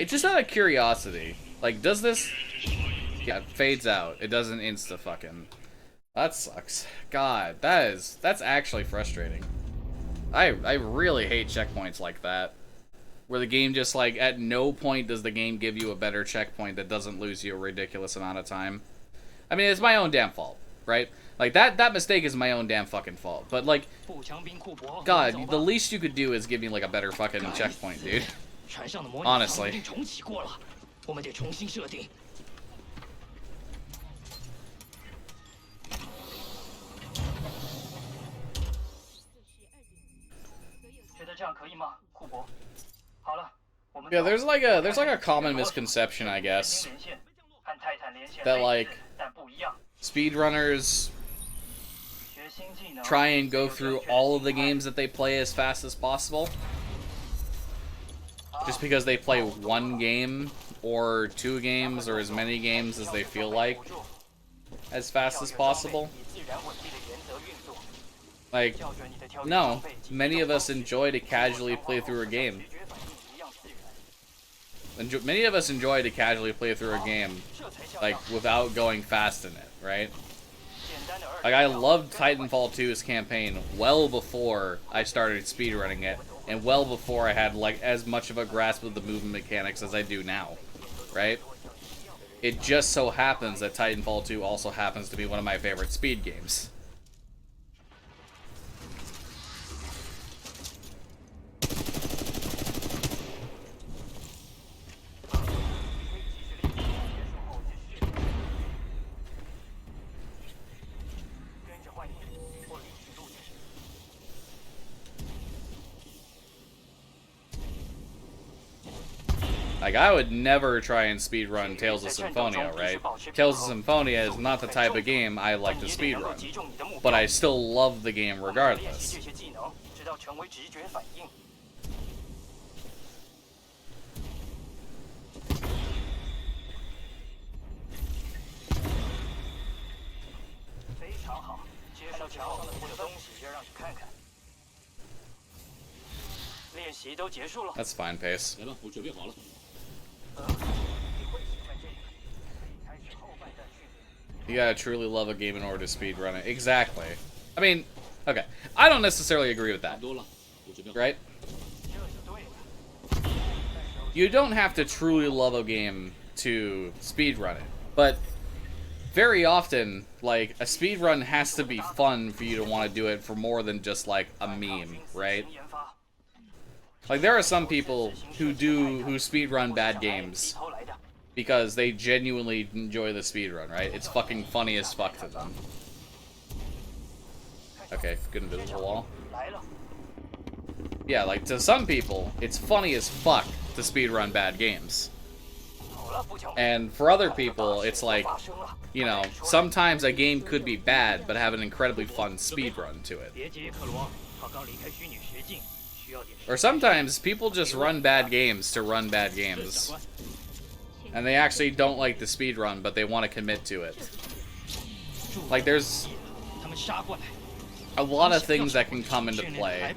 It's just out of curiosity. Like, does this... Yeah, it fades out. It doesn't insta-fucking... That sucks. God, that's actually frustrating. I really hate checkpoints like that. Where the game just, like, at no point does the game give you a better checkpoint that doesn't lose you a ridiculous amount of time. I mean, it's my own damn fault, right? Like, that mistake is my own damn fucking fault. But, like, God, the least you could do is give me, like, a better fucking checkpoint, dude. Honestly. Yeah, there's like a common misconception, I guess, that like speedrunners try and go through all of the games that they play as fast as possible, just because they play one game or two games or as many games as they feel like as fast as possible. Like, no, many of us enjoy to casually play through a game. Many of us enjoy to casually play through a game, like, without going fast in it, right? Like, I loved Titanfall 2's campaign well before I started speedrunning it, and well before I had, like, as much of a grasp of the movement mechanics as I do now, right? It just so happens that Titanfall 2 also happens to be one of my favorite speed games. Like, I would never try and speedrun Tales of Symphonia, right? Tales of Symphonia is not the type of game I like to speedrun, but I still love the game regardless. That's fine pace. You gotta truly love a game in order to speedrun it. Exactly. I mean, okay. I don't necessarily agree with that. Right? You don't have to truly love a game to speedrun it. But very often, like, a speedrun has to be fun for you to want to do it for more than just, like, a meme, right? Like, there are some people who speedrun bad games because they genuinely enjoy the speedrun, right? It's fucking funny as fuck to them. Okay, good invisible wall. Yeah, like, to some people, it's funny as fuck to speedrun bad games. And for other people, it's like, you know, sometimes a game could be bad, but have an incredibly fun speedrun to it. Or sometimes people just run bad games to run bad games. And they actually don't like the speedrun, but they want to commit to it. Like, there's a lot of things that can come into play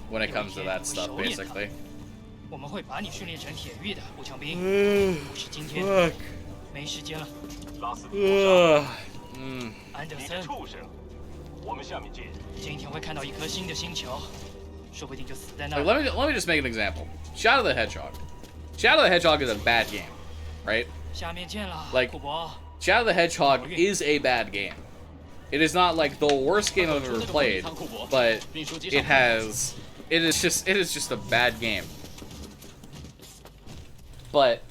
when it comes to that stuff, basically. Fuck. Like, let me just make an example. Shadow the Hedgehog. Shadow the Hedgehog is a bad game, right? Like, Shadow the Hedgehog is a bad game. It is not like the worst game I've ever played, but it is just a bad game. But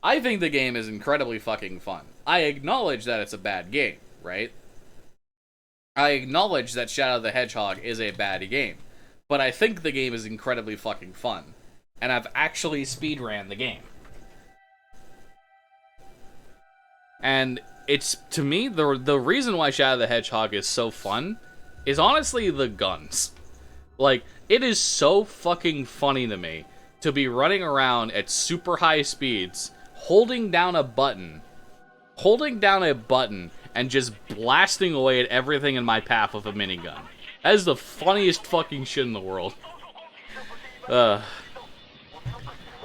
I think the game is incredibly fucking fun. I acknowledge that it's a bad game, right? I acknowledge that Shadow the Hedgehog is a bad game. But I think the game is incredibly fucking fun. And I've actually speedran the game. And it's, to me, the reason why Shadow the Hedgehog is so fun is honestly the guns. Like, it is so fucking funny to me to be running around at super high speeds, holding down a button, and just blasting away at everything in my path with a minigun. That is the funniest fucking shit in the world. Like,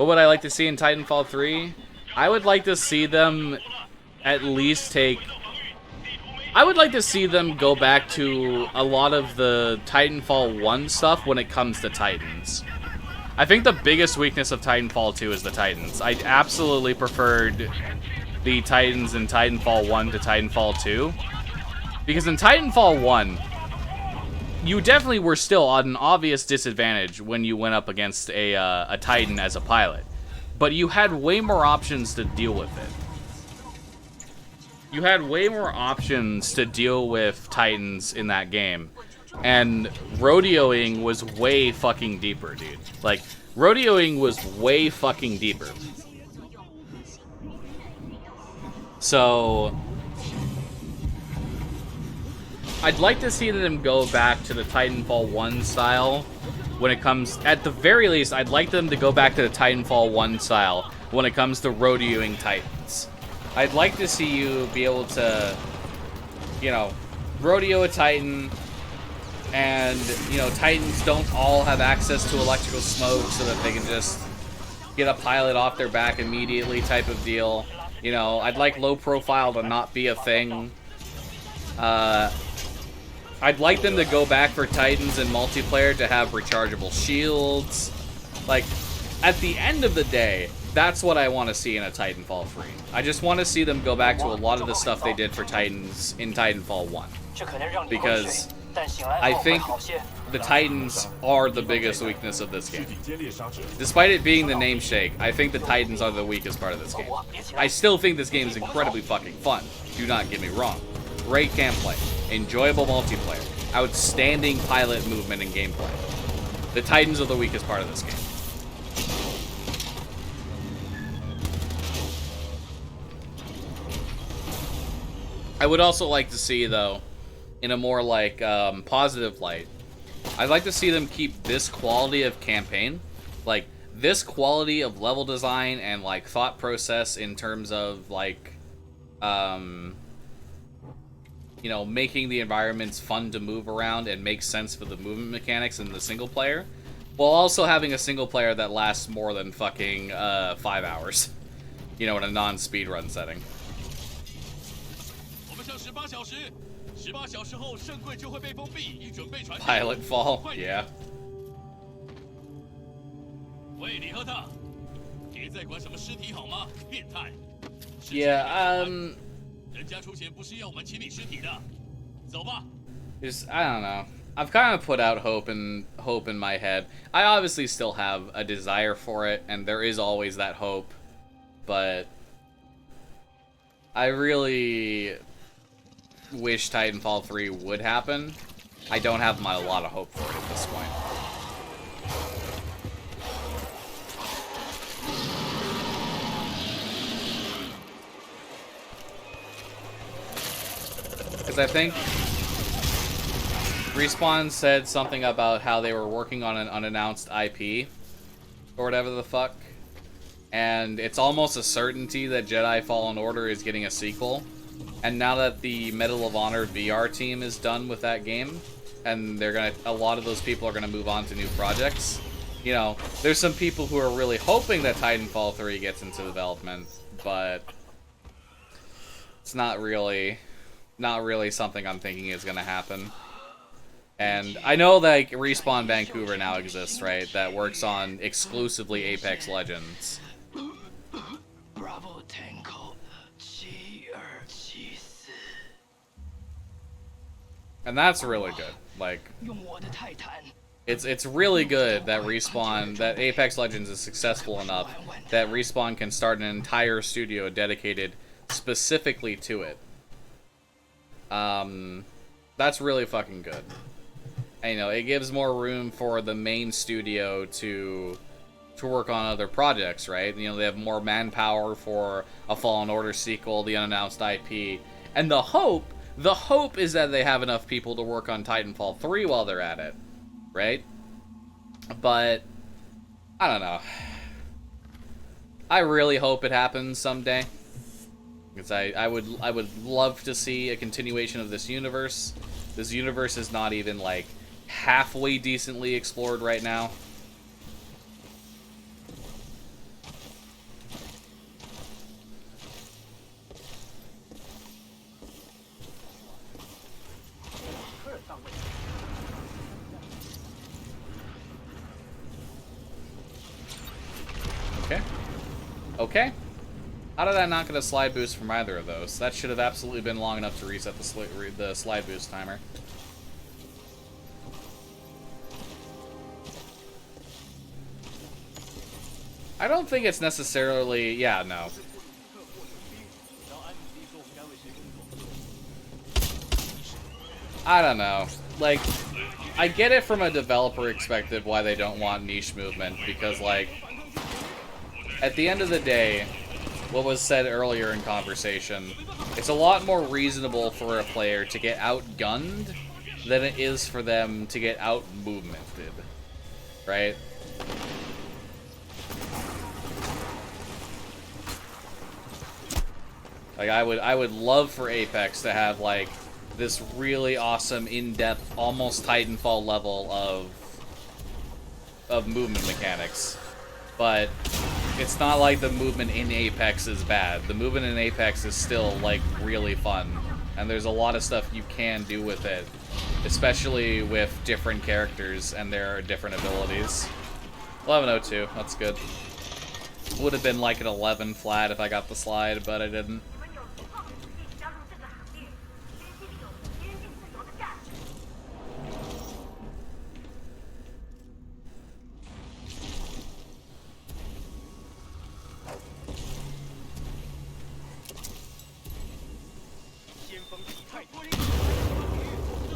What would I like to see in Titanfall 3? I would like to see them at least take... I would like to see them go back to a lot of the Titanfall 1 stuff when it comes to Titans. I think the biggest weakness of Titanfall 2 is the Titans. I absolutely preferred the Titans in Titanfall 1 to Titanfall 2. Because in Titanfall 1, you definitely were still at an obvious disadvantage when you went up against a Titan as a pilot. But you had way more options to deal with it. You had way more options to deal with Titans in that game. And rodeoing was way fucking deeper, dude. Like, rodeoing was way fucking deeper. So... I'd like to see them go back to the Titanfall 1 style when it comes... At the very least, I'd like them to go back to the Titanfall 1 style when it comes to rodeoing Titans. I'd like to see you be able to, you know, rodeo a Titan, and, you know, Titans don't all have access to electrical smoke so that they can just get a pilot off their back immediately type of deal. You know, I'd like low profile to not be a thing. I'd like them to go back for Titans in multiplayer to have rechargeable shields. Like, at the end of the day, that's what I want to see in a Titanfall 3. I just want to see them go back to a lot of the stuff they did for Titans in Titanfall 1. Because I think the Titans are the biggest weakness of this game. Despite it being the namesake, I think the Titans are the weakest part of this game. I still think this game is incredibly fucking fun. Do not get me wrong. Great gameplay. Enjoyable multiplayer. Outstanding pilot movement and gameplay. The Titans are the weakest part of this game. I would also like to see, though, in a more, like, positive light, I'd like to see them keep this quality of campaign, like, this quality of level design and, like, thought process in terms of, like, you know, making the environments fun to move around and make sense for the movement mechanics in the single player, while also having a single player that lasts more than fucking 5 hours, you know, in a non-speedrun setting. Pilot fall, yeah. Yeah, just, I don't know. I've kind of put out hope in my head. I obviously still have a desire for it, and there is always that hope, but I really wish Titanfall 3 would happen. I don't have a lot of hope for it at this point. Because I think Respawn said something about how they were working on an unannounced IP, or whatever the fuck, and it's almost a certainty that Jedi Fallen Order is getting a sequel. And now that the Medal of Honor VR team is done with that game, and a lot of those people are gonna move on to new projects, you know, there's some people who are really hoping that Titanfall 3 gets into development, but it's not really something I'm thinking is gonna happen. And I know that Respawn Vancouver now exists, right? That works on exclusively Apex Legends. And that's really good. Like, it's really good that that Apex Legends is successful enough that Respawn can start an entire studio dedicated specifically to it. That's really fucking good. And, you know, it gives more room for the main studio to work on other projects, right? You know, they have more manpower for a Fallen Order sequel, the unannounced IP, and the hope is that they have enough people to work on Titanfall 3 while they're at it, right? But I don't know. I really hope it happens someday, because I would love to see a continuation of this universe. This universe is not even like halfway decently explored right now. Okay. How did I not get a slide boost from either of those? That should have absolutely been long enough to reset the slide boost timer. I don't think it's necessarily... Yeah, no. I don't know. Like, I get it from a developer perspective why they don't want niche movement, because, like, at the end of the day, what was said earlier in conversation, it's a lot more reasonable for a player to get outgunned than it is for them to get out-movemented, right? Like, I would love for Apex to have, like, this really awesome, in-depth, almost Titanfall level of movement mechanics. But it's not like the movement in Apex is bad. The movement in Apex is still, like, really fun. And there's a lot of stuff you can do with it. Especially with different characters and their different abilities. 1102, that's good. Would have been like an 11 flat if I got the slide, but I didn't.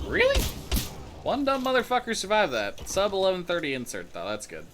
Really? One dumb motherfucker survived that. Sub 1130 insert, though. That's good.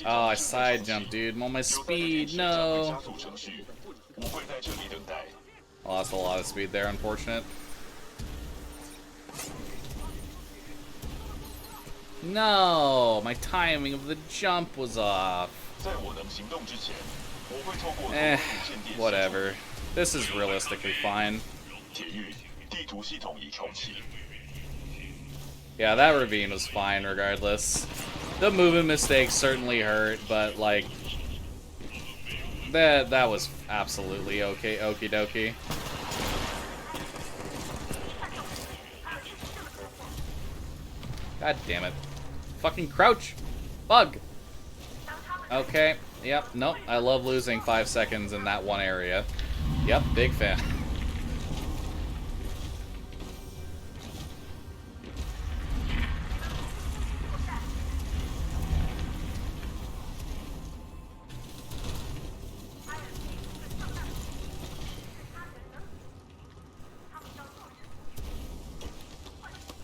Oh, I side jumped, dude. I'm on my speed. No. I lost a lot of speed there, unfortunate. No, my timing of the jump was off. Whatever. This is realistically fine. Yeah, that ravine was fine regardless. The movement mistakes certainly hurt, but like that was absolutely okay, okie dokie. God damn it. Fucking crouch! Bug! Okay, yep, nope. I love losing 5 seconds in that one area. Yep, big fan.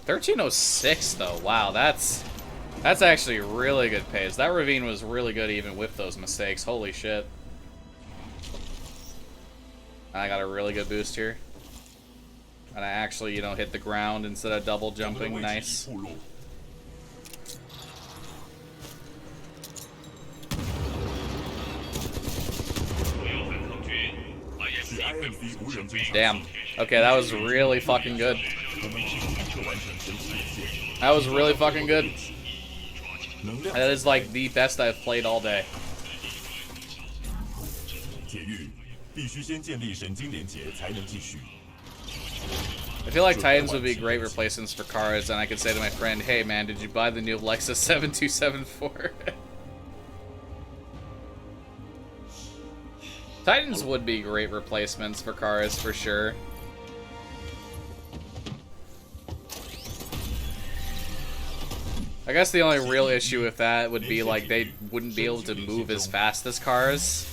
$13.06 though. Wow, that's actually really good pace. That ravine was really good even with those mistakes. Holy shit. I got a really good boost here. And I actually, you know, hit the ground instead of double jumping. Nice. Damn. Okay, that was really fucking good. That was really fucking good. That is like the best I've played all day. I feel like Titans would be great replacements for cars, and I could say to my friend, hey man, did you buy the new Lexus 7274? Titans would be great replacements for cars, for sure. I guess the only real issue with that would be, like, they wouldn't be able to move as fast as cars.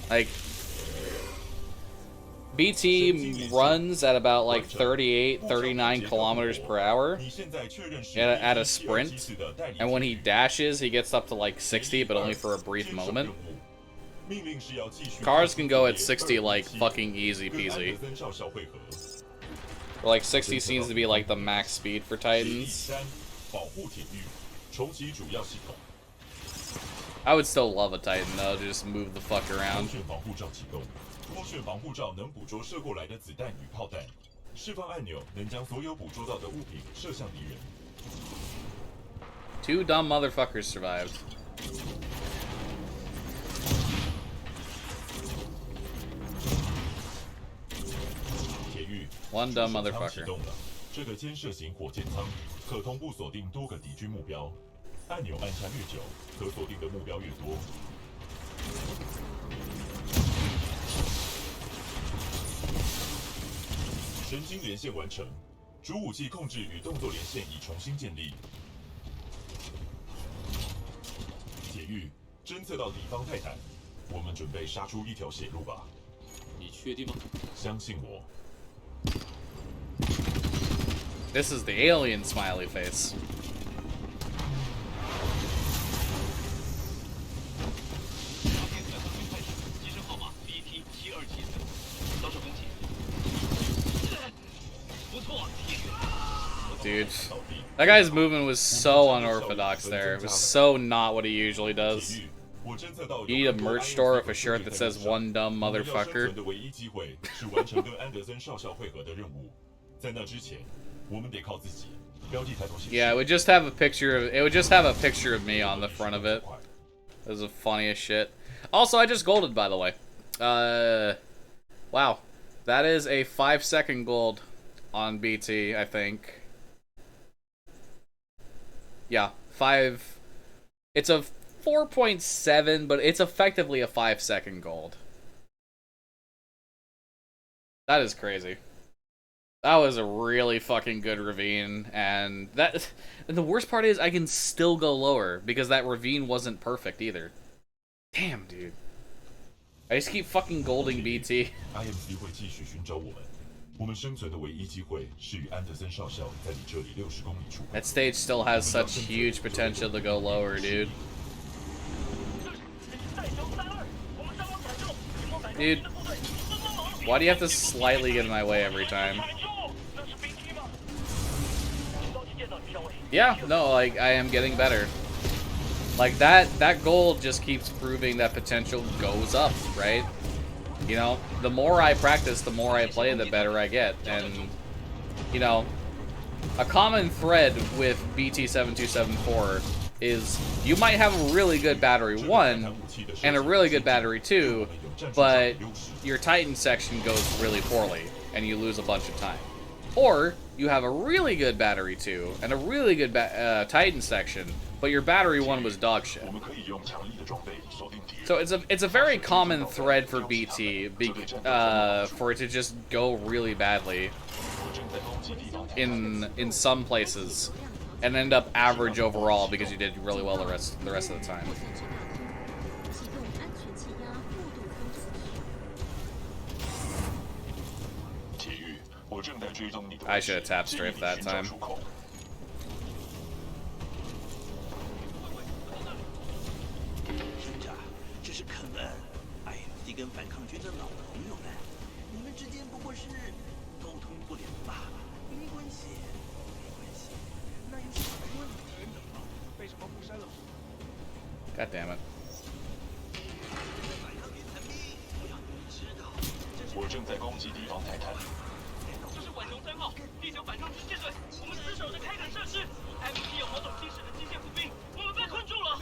Like, BT runs at about, like, 38, 39 kilometers per hour at a sprint. And when he dashes, he gets up to, like, 60, but only for a brief moment. Cars can go at 60, like, fucking easy peasy. Or, like, 60 seems to be, like, the max speed for Titans. I would still love a Titan, though, to just move the fuck around. 释放按钮能将所有捕捉到的物品射向敌人。Two dumb motherfuckers survived. One dumb motherfucker. 这个肩射型火箭舱可同步锁定多个敌军目标，按钮按下越久，可锁定的目标越多。神经连线完成，主武器控制与动作连线已重新建立。铁玉侦测到敌方泰坦，我们准备杀出一条血路吧。你确定吗？相信我。 This is the alien smiley face. Dude, that guy's movement was so unorthodox there. It was so not what he usually does. You need a merch store with a shirt that says "One dumb motherfucker." 我们得靠自己。标记抬头显示 Yeah, it would just have a picture of me on the front of it. It was the funniest shit. Also, I just golded, by the way. Wow. That is a 5-second gold on BT, I think. Yeah, 5. It's a 4.7, but it's effectively a 5-second gold. That is crazy. That was a really fucking good ravine, and the worst part is I can still go lower because that ravine wasn't perfect either. Damn, dude. I just keep fucking golding BT. IMC 会继续寻找我们。我们生存的唯一机会是与安德森少校在离这里60公里处。That stage still has such huge potential to go lower, dude. Dude, why do you have to slightly get in my way every time? Yeah, no, like, I am getting better. Like, that gold just keeps proving that potential goes up, right? You know, the more I practice, the more I play, the better I get. And, you know, a common thread with BT7274 is you might have a really good battery 1 and a really good battery 2, but your Titan section goes really poorly and you lose a bunch of time. Or you have a really good battery 2 and a really good Titan section, but your battery 1 was dog shit. So it's a very common thread for BT for it to just go really badly in some places and end up average overall because you did really well the rest of the time. I should have tapped strafe that time. God damn it. 我正在攻击敌方泰坦。这是浣熊3号，地球反抗直接水，我们死守着开垦设施。MT 有某种新式的机械步兵，我们被困住了。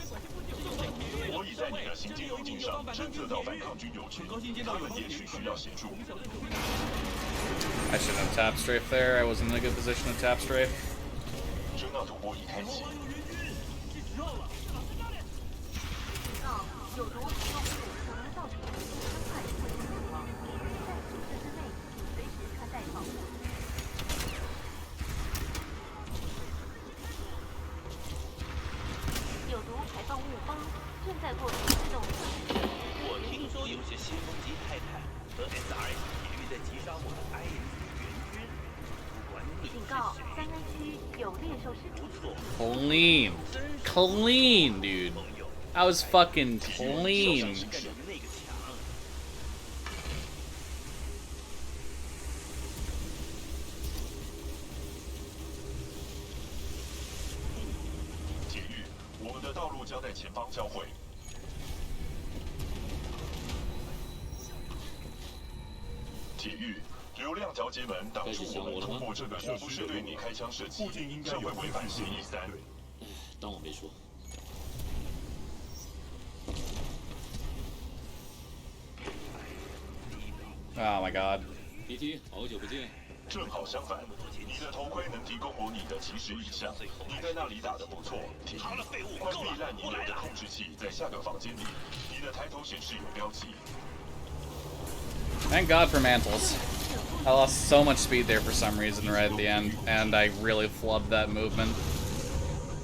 我已在你的行进路径上侦测到反抗军友群，他们也许需要协助。I shouldn't have tapped strafe there. I wasn't in a good position to tap strafe. 声纳突破已开启。有毒使用可能造成人身伤害或者死亡，在组织之内请随时穿戴防护。有毒排放物方正在过程中。我听说有些先锋级泰坦和 SRS 铁律在击杀我们 IMC 援军。不管你警告，3A 区有猎兽尸体。 Clean, dude. I was fucking clean. 铁玉，我们的道路将在前方交汇。铁玉，流量交接门挡住我们突破这个社区，对你开枪射击，这会违反协议3。当我没说。 Oh my god. BT，好久不见。正好相反，你的头盔能提供模拟的即时影像，你在那里打得不错。关闭烂泥流的控制器，在下个房间里，你的抬头显示有标记。 Thank God for mantles. I lost so much speed there for some reason right at the end, and I really flubbed that movement.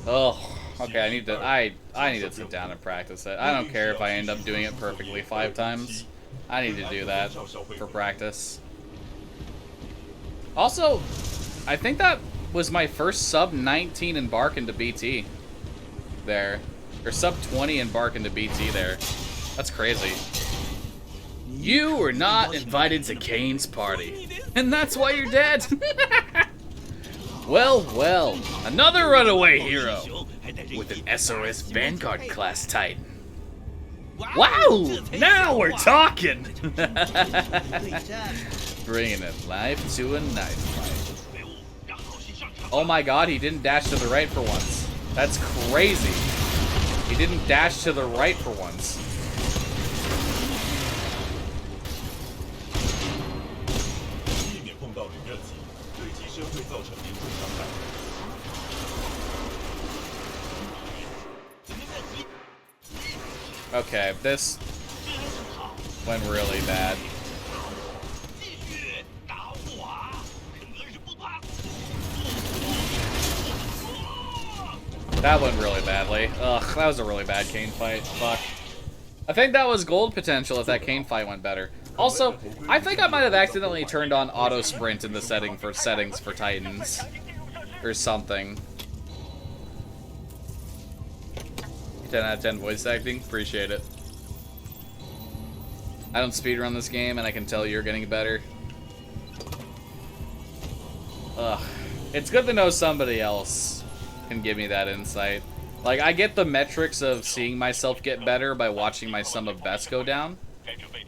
Oh, okay. I need to sit down and practice it. I don't care if I end up doing it perfectly 5 times. I need to do that for practice. Also, I think that was my first sub 19 embark into BT. There, or sub 20 embark into BT there. That's crazy. You were not invited to Kane's party, and that's why you're dead. Well, well, another runaway hero with an SOS Vanguard class Titan. Wow, now we're talking. Bringing it life to a knife fight. Oh my god, he didn't dash to the right for once. That's crazy. He didn't dash to the right for once. Okay, this went really bad. That went really badly. Ugh, that was a really bad Kane fight. Fuck. I think that was gold potential if that Kane fight went better. Also, I think I might have accidentally turned on auto sprint in the settings for Titans. Or something. 10 out of 10 voice acting, appreciate it. I don't speedrun this game, and I can tell you're getting better. Ugh. It's good to know somebody else can give me that insight. Like, I get the metrics of seeing myself get better by watching my sum of best go down.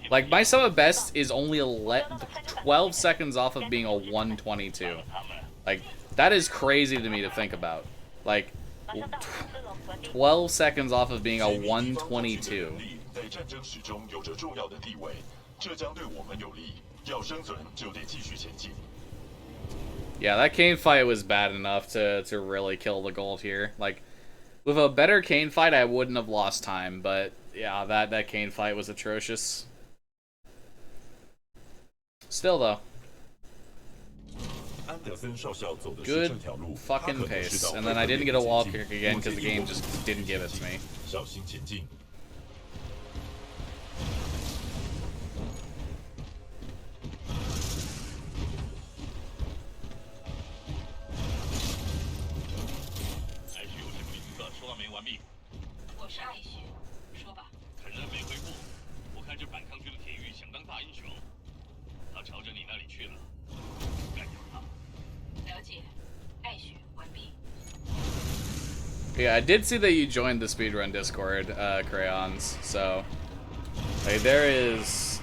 Like, my sum of best is only 12 seconds off of being a 122. Like, that is crazy to me to think about. Like, 12 seconds off of being a 122. Yeah, that Kane fight was bad enough to really kill the gold here. Like, with a better Kane fight, I wouldn't have lost time, but yeah, that Kane fight was atrocious. Still, though. Good fucking pace. And then I didn't get a wall kick again because the game just didn't give it to me. Yeah, I did see that you joined the speedrun Discord, Crayons, so like, there is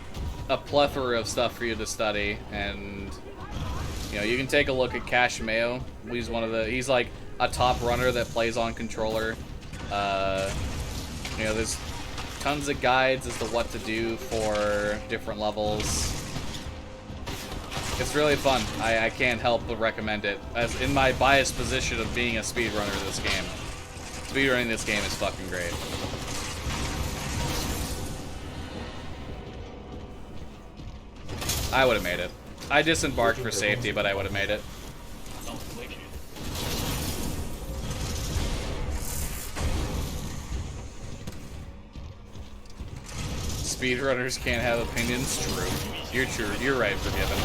a plethora of stuff for you to study, and you know, you can take a look at Cash Mayo. He's like a top runner that plays on controller. You know, there's tons of guides as to what to do for different levels. It's really fun. I can't help but recommend it, as in my biased position of being a speedrunner of this game. Speedrunning this game is fucking great. I would have made it. I disembarked for safety, but I would have made it. Speedrunners can't have opinions. True. You're true. You're right, Forgiven.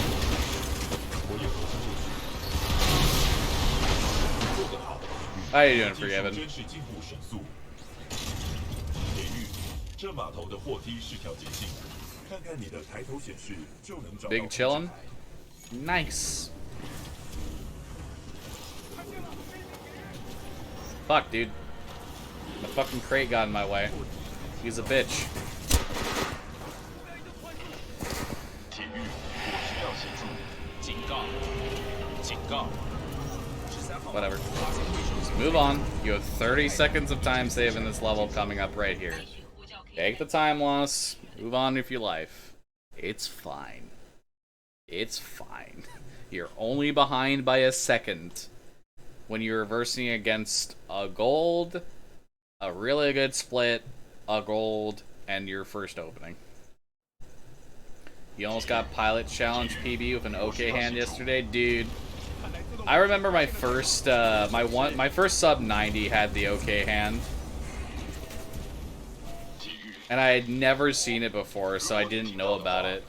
How you doing, Forgiven? Big chillin'? Nice. Fuck, dude. The fucking crate got in my way. He's a bitch. Whatever. Just move on. You have 30 seconds of time save in this level coming up right here. Take the time loss. Move on with your life. It's fine. It's fine. You're only behind by a second when you're reversing against a gold, a really good split, a gold, and your first opening. You almost got Pilot Challenge PB with an OK hand yesterday, dude. I remember my first my first sub 90 had the OK hand, and I had never seen it before, so I didn't know about it.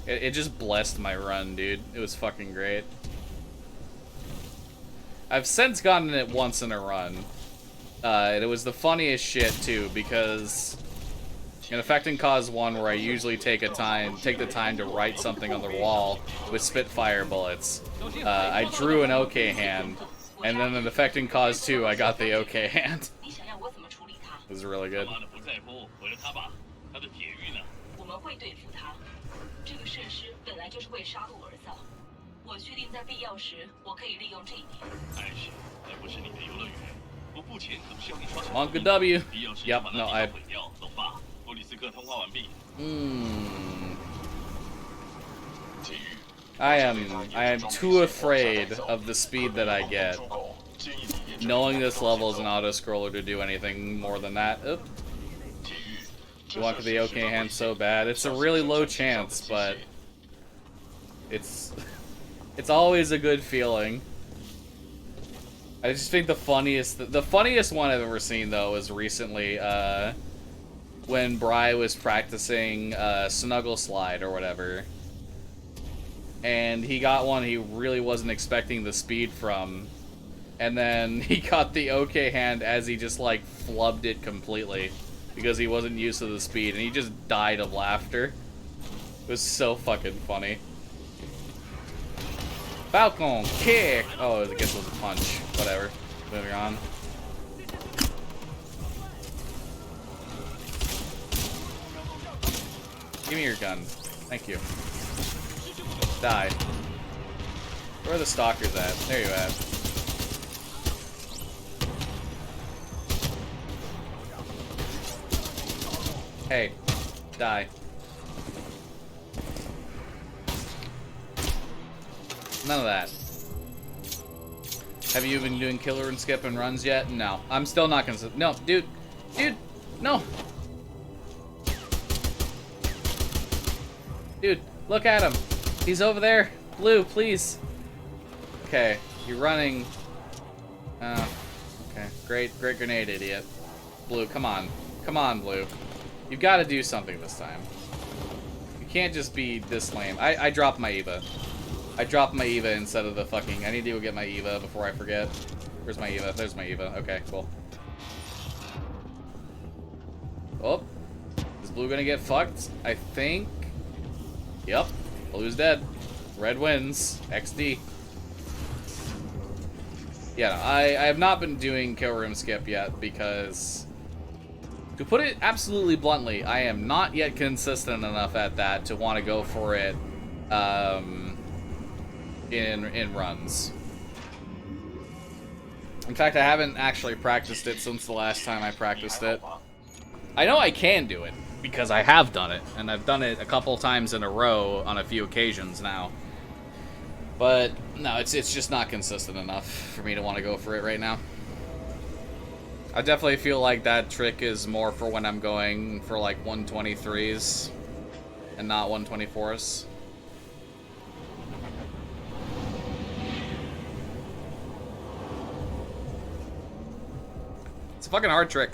It just blessed my run, dude. It was fucking great. I've since gotten it once in a run. And it was the funniest shit too, because in Affecting Cause 1, where I usually take the time to write something on the wall with Spitfire bullets, I drew an OK hand, and then in Affecting Cause 2, I got the OK hand. It was really good. Monka W. Yep, no, I am too afraid of the speed that I get, knowing this level is an auto-scroller, to do anything more than that. Oop. You want the OK hand so bad. It's a really low chance, but it's always a good feeling. I just think the funniest one I've ever seen, though, was recently when Bry was practicing Snuggle Slide or whatever, and he got one he really wasn't expecting the speed from, and then he got the OK hand as he just like flubbed it completely because he wasn't used to the speed, and he just died of laughter. It was so fucking funny. Falcon kick! Oh, I guess it was a punch. Whatever. Moving on. Give me your gun. Thank you. Die. Where are the stalkers at? There you at. Hey. Die. None of that. Have you been doing killer and skip and runs yet? No. I'm still not gonna... No, dude. Dude. No. Dude, look at him. He's over there. Blue, please. Okay. You're running. Okay. Great grenade, idiot. Blue, come on. Come on, Blue. You've got to do something this time. You can't just be this lame. I dropped my Eva. I dropped my Eva instead of the fucking... I need to go get my Eva before I forget. Where's my Eva? There's my Eva. Okay, cool. Oh. Is Blue gonna get fucked? I think... Yep. Blue's dead. Red wins. XD. Yeah, no, I have not been doing kill room skip yet because... To put it absolutely bluntly, I am not yet consistent enough at that to want to go for it, in runs. In fact, I haven't actually practiced it since the last time I practiced it. I know I can do it, because I have done it, and I've done it a couple times in a row on a few occasions now. But, no, it's just not consistent enough for me to want to go for it right now. I definitely feel like that trick is more for when I'm going for, like, 123s, and not 124s. It's a fucking hard trick.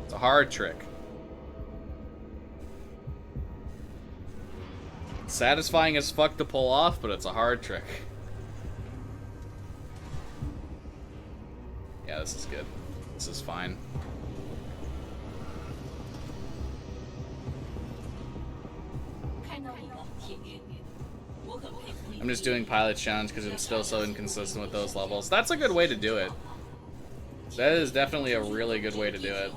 It's a hard trick. It's satisfying as fuck to pull off, but it's a hard trick. Yeah, this is good. This is fine. I'm just doing pilot challenge because I'm still so inconsistent with those levels. That's a good way to do it. That is definitely a really good way to do it.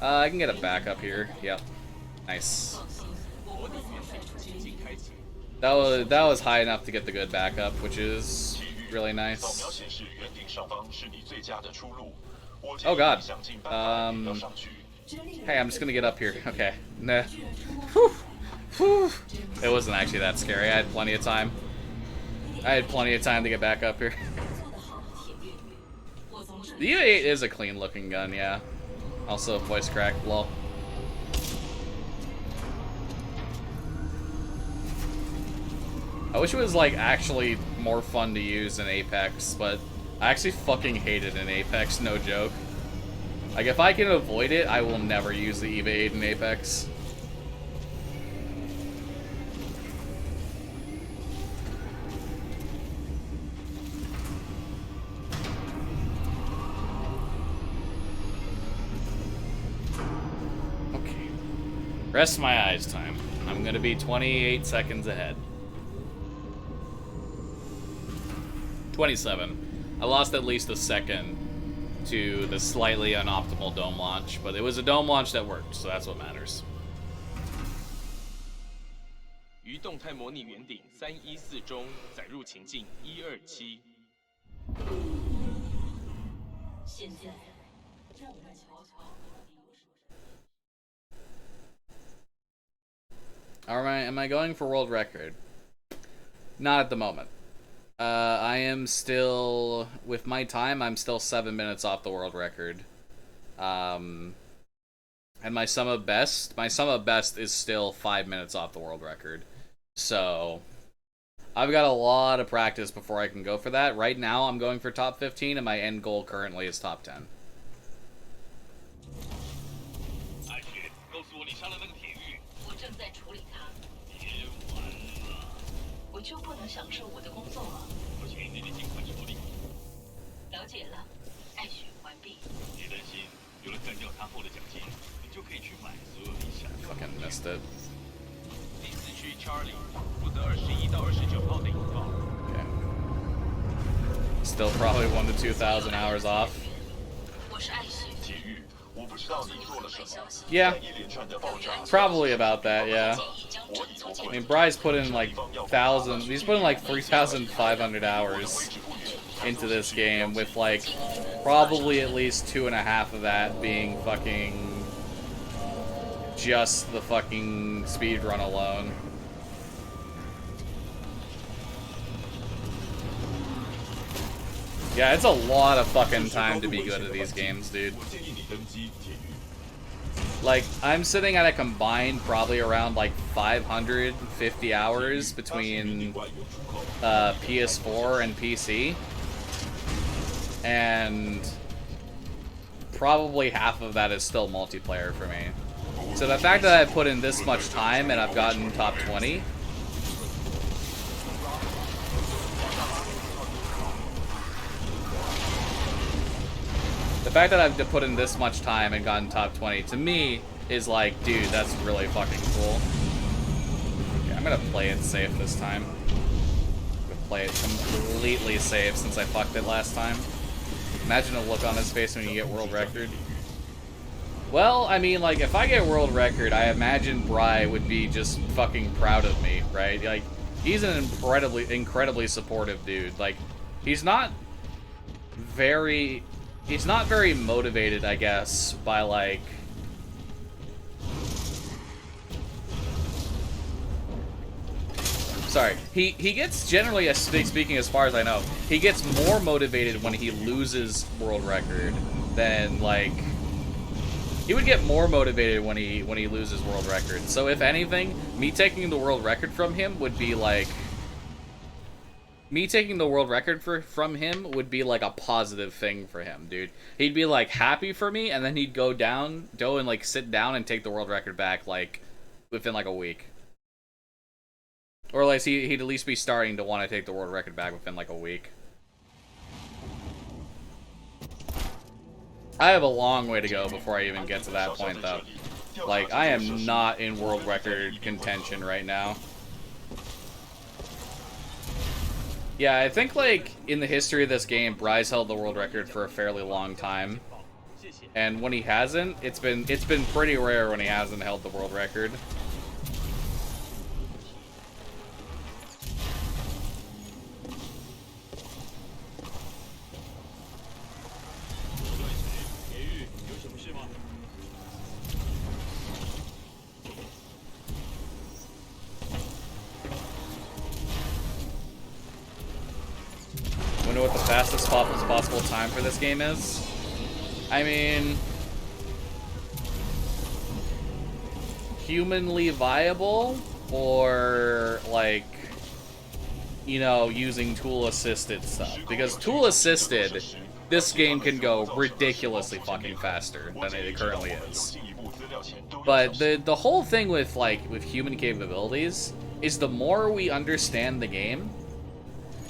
I can get it back up here. Yep. Nice. That was high enough to get the good backup, which is really nice. Oh god. Hey, I'm just gonna get up here. Okay. Nah. Whew. Whew. It wasn't actually that scary. I had plenty of time. I had plenty of time to get back up here. The U8 is a clean looking gun, yeah. Also voice crack, lol. I wish it was like actually more fun to use in Apex, but I actually fucking hate it in Apex, no joke. Like if I can avoid it, I will never use the EVA 8 in Apex. Okay. Rest my eyes time. I'm gonna be 28 seconds ahead. 27. I lost at least a second to the slightly unoptimal dome launch, but it was a dome launch that worked, so that's what matters. 于动态模拟圆顶314中载入情境127。现在，让我们瞧瞧。Alright, am I going for world record? Not at the moment. I am still, with my time, I'm still 7 minutes off the world record. And my sum of best is still 5 minutes off the world record. So, I've got a lot of practice before I can go for that. Right now, I'm going for top 15, and my end goal currently is top 10. 艾雪，告诉我你杀了那个铁玉。我正在处理它，别玩了，我就不能享受我的工作吗？而且你得尽快处理。了解了，艾雪完毕。别担心，有了干掉他后的奖金，你就可以去买所有你想要的。 Fucking missed it. 第四区 Charlie 负责21到29号的引爆。 Okay. Still probably 1 to 2,000 hours off. 我是艾雪。铁玉，我不知道你做了什么。 Yeah. 在一连串的爆炸。 Probably about that, yeah. I mean, Bry's put in like he's put in like 3,500 hours into this game, with like probably at least 2.5 of that being fucking just the fucking speedrun alone. Yeah, it's a lot of fucking time to be good at these games, dude. 我建议你登机，铁玉。 Like, I'm sitting at a combined probably around like 550 hours between PS4 and PC. And probably half of that is still multiplayer for me. So the fact that I've put in this much time and I've gotten top 20... The fact that I've put in this much time and gotten top 20, to me, is like, dude, that's really fucking cool. Okay, I'm gonna play it safe this time. I'm gonna play it completely safe since I fucked it last time. Imagine a look on his face when you get world record. Well, I mean, like, if I get world record, I imagine Bry would be just fucking proud of me, right? Like, he's an incredibly supportive dude. Like, he's not very motivated, I guess, by, like... Sorry. He gets, generally, speaking as far as I know, he gets more motivated when he loses world record than, like... He would get more motivated when he loses world record. So, if anything, me taking the world record from him would be, like... Me taking the world record from him would be like a positive thing for him, dude. He'd be like happy for me, and then he'd go and like sit down and take the world record back like within like a week. Or like he'd at least be starting to want to take the world record back within like a week. I have a long way to go before I even get to that point though. Like, I am not in world record contention right now. Yeah, I think, like, in the history of this game, Bryce held the world record for a fairly long time. And when he hasn't, it's been pretty rare when he hasn't held the world record. Wonder what the fastest possible time for this game is? I mean, humanly viable, or like, you know, using tool assisted stuff. Because tool assisted, this game can go ridiculously fucking faster than it currently is. But the whole thing with human capabilities is the more we understand the game,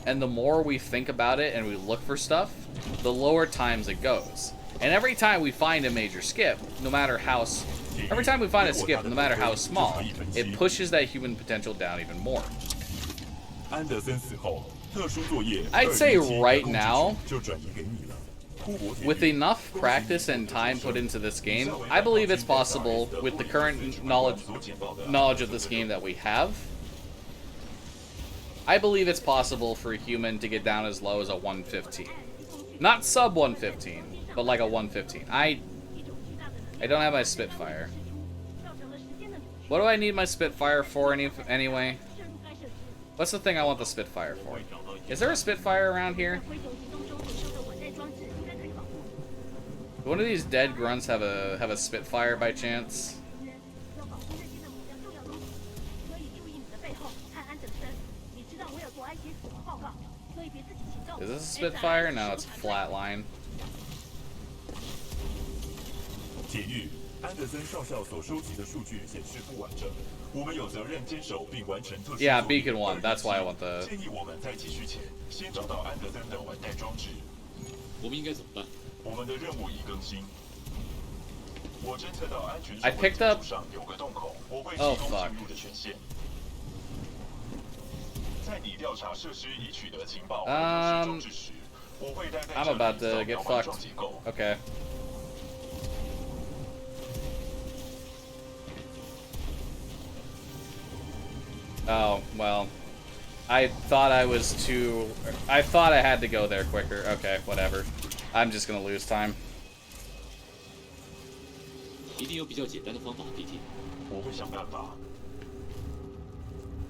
and the more we think about it and we look for stuff, the lower times it goes. And every time we find a major skip, no matter how small, it pushes that human potential down even more. I'd say right now, with enough practice and time put into this game, I believe it's possible, with the current knowledge of this game that we have, I believe it's possible for a human to get down as low as a 115. Not sub 115, but like a 115. I don't have my Spitfire. What do I need my Spitfire for anyway? What's the thing I want the Spitfire for? Is there a Spitfire around here? Do one of these dead grunts have a Spitfire by chance? Is this a Spitfire? No, it's a flatline. Yeah, Beacon 1. That's why I want the... I picked up... Oh, fuck. I'm about to get fucked. Okay. Oh, well. I thought I had to go there quicker. Okay, whatever. I'm just gonna lose time.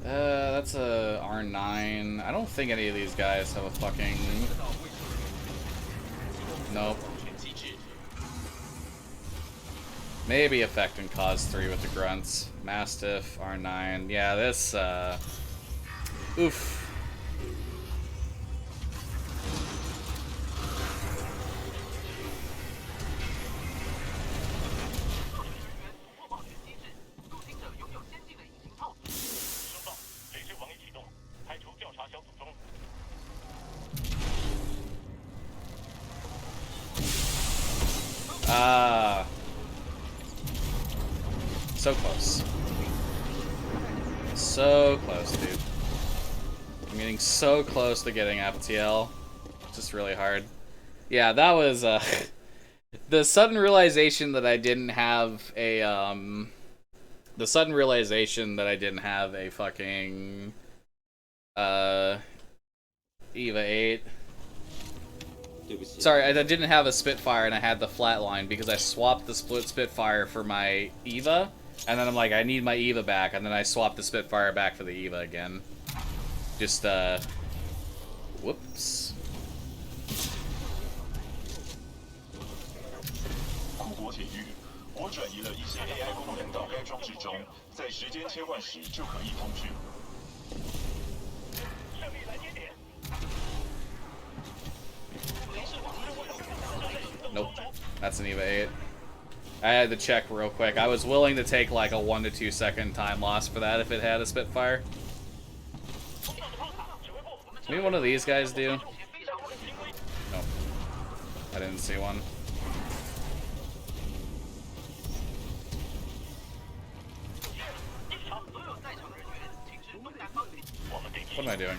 That's a R9. I don't think any of these guys have a fucking... Nope. Maybe Effect and Cause 3 with the grunts. Mastiff, R9. Yeah, this, oof. So close. So close, dude. I'm getting so close to getting FTL. It's just really hard. Yeah, that was, the sudden realization that I didn't have a, fucking, EVA 8. Sorry, I didn't have a Spitfire and I had the flatline because I swapped the Spitfire for my EVA, and then I'm like, I need my EVA back, and then I swapped the Spitfire back for the EVA again. Just, whoops. Nope, that's an EVA 8. I had to check real quick. I was willing to take like a 1 to 2 second time loss for that if it had a Spitfire. Maybe one of these guys do? Nope. I didn't see one. What am I doing?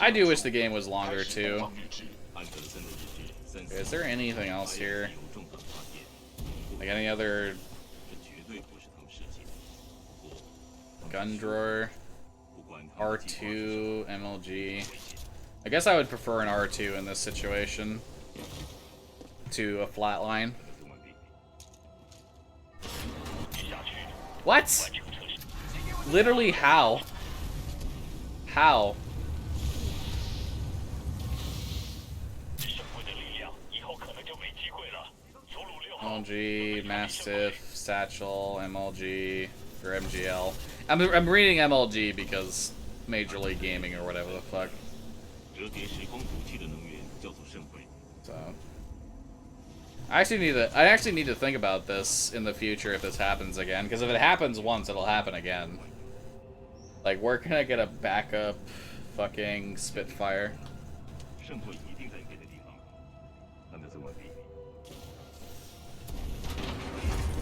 I do wish the game was longer too. Is there anything else here? Like any other gun drawer? R2, MLG. I guess I would prefer an R2 in this situation to a flatline. What? Literally how? How? MLG, Mastiff, Satchel, MLG, or MGL. I'm reading MLG because Major League Gaming or whatever the fuck. So I actually need to think about this in the future if this happens again, because if it happens once, it'll happen again. Like, where can I get a backup fucking Spitfire?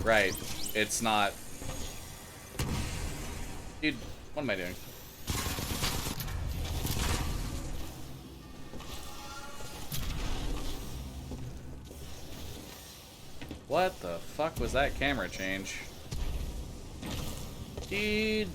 Right. It's not. Dude, what am I doing? What the fuck was that camera change? Dude.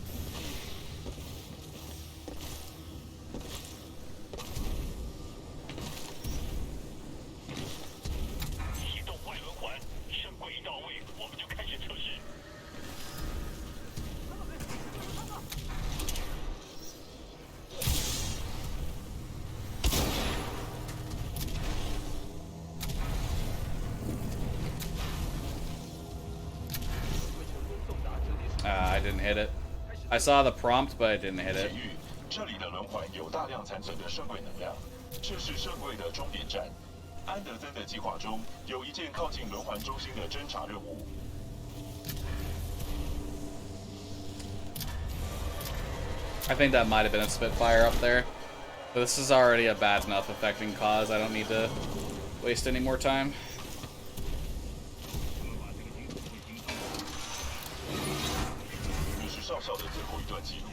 I didn't hit it. I saw the prompt, but I didn't hit it. 这里的轮环有大量残存的圣柜能量，这是圣柜的终点站。安德森的计划中有一件靠近轮环中心的侦察任务。I think that might have been a Spitfire up there. But this is already a bad enough affecting cause. I don't need to waste any more time. 这是上校的最后一段记录。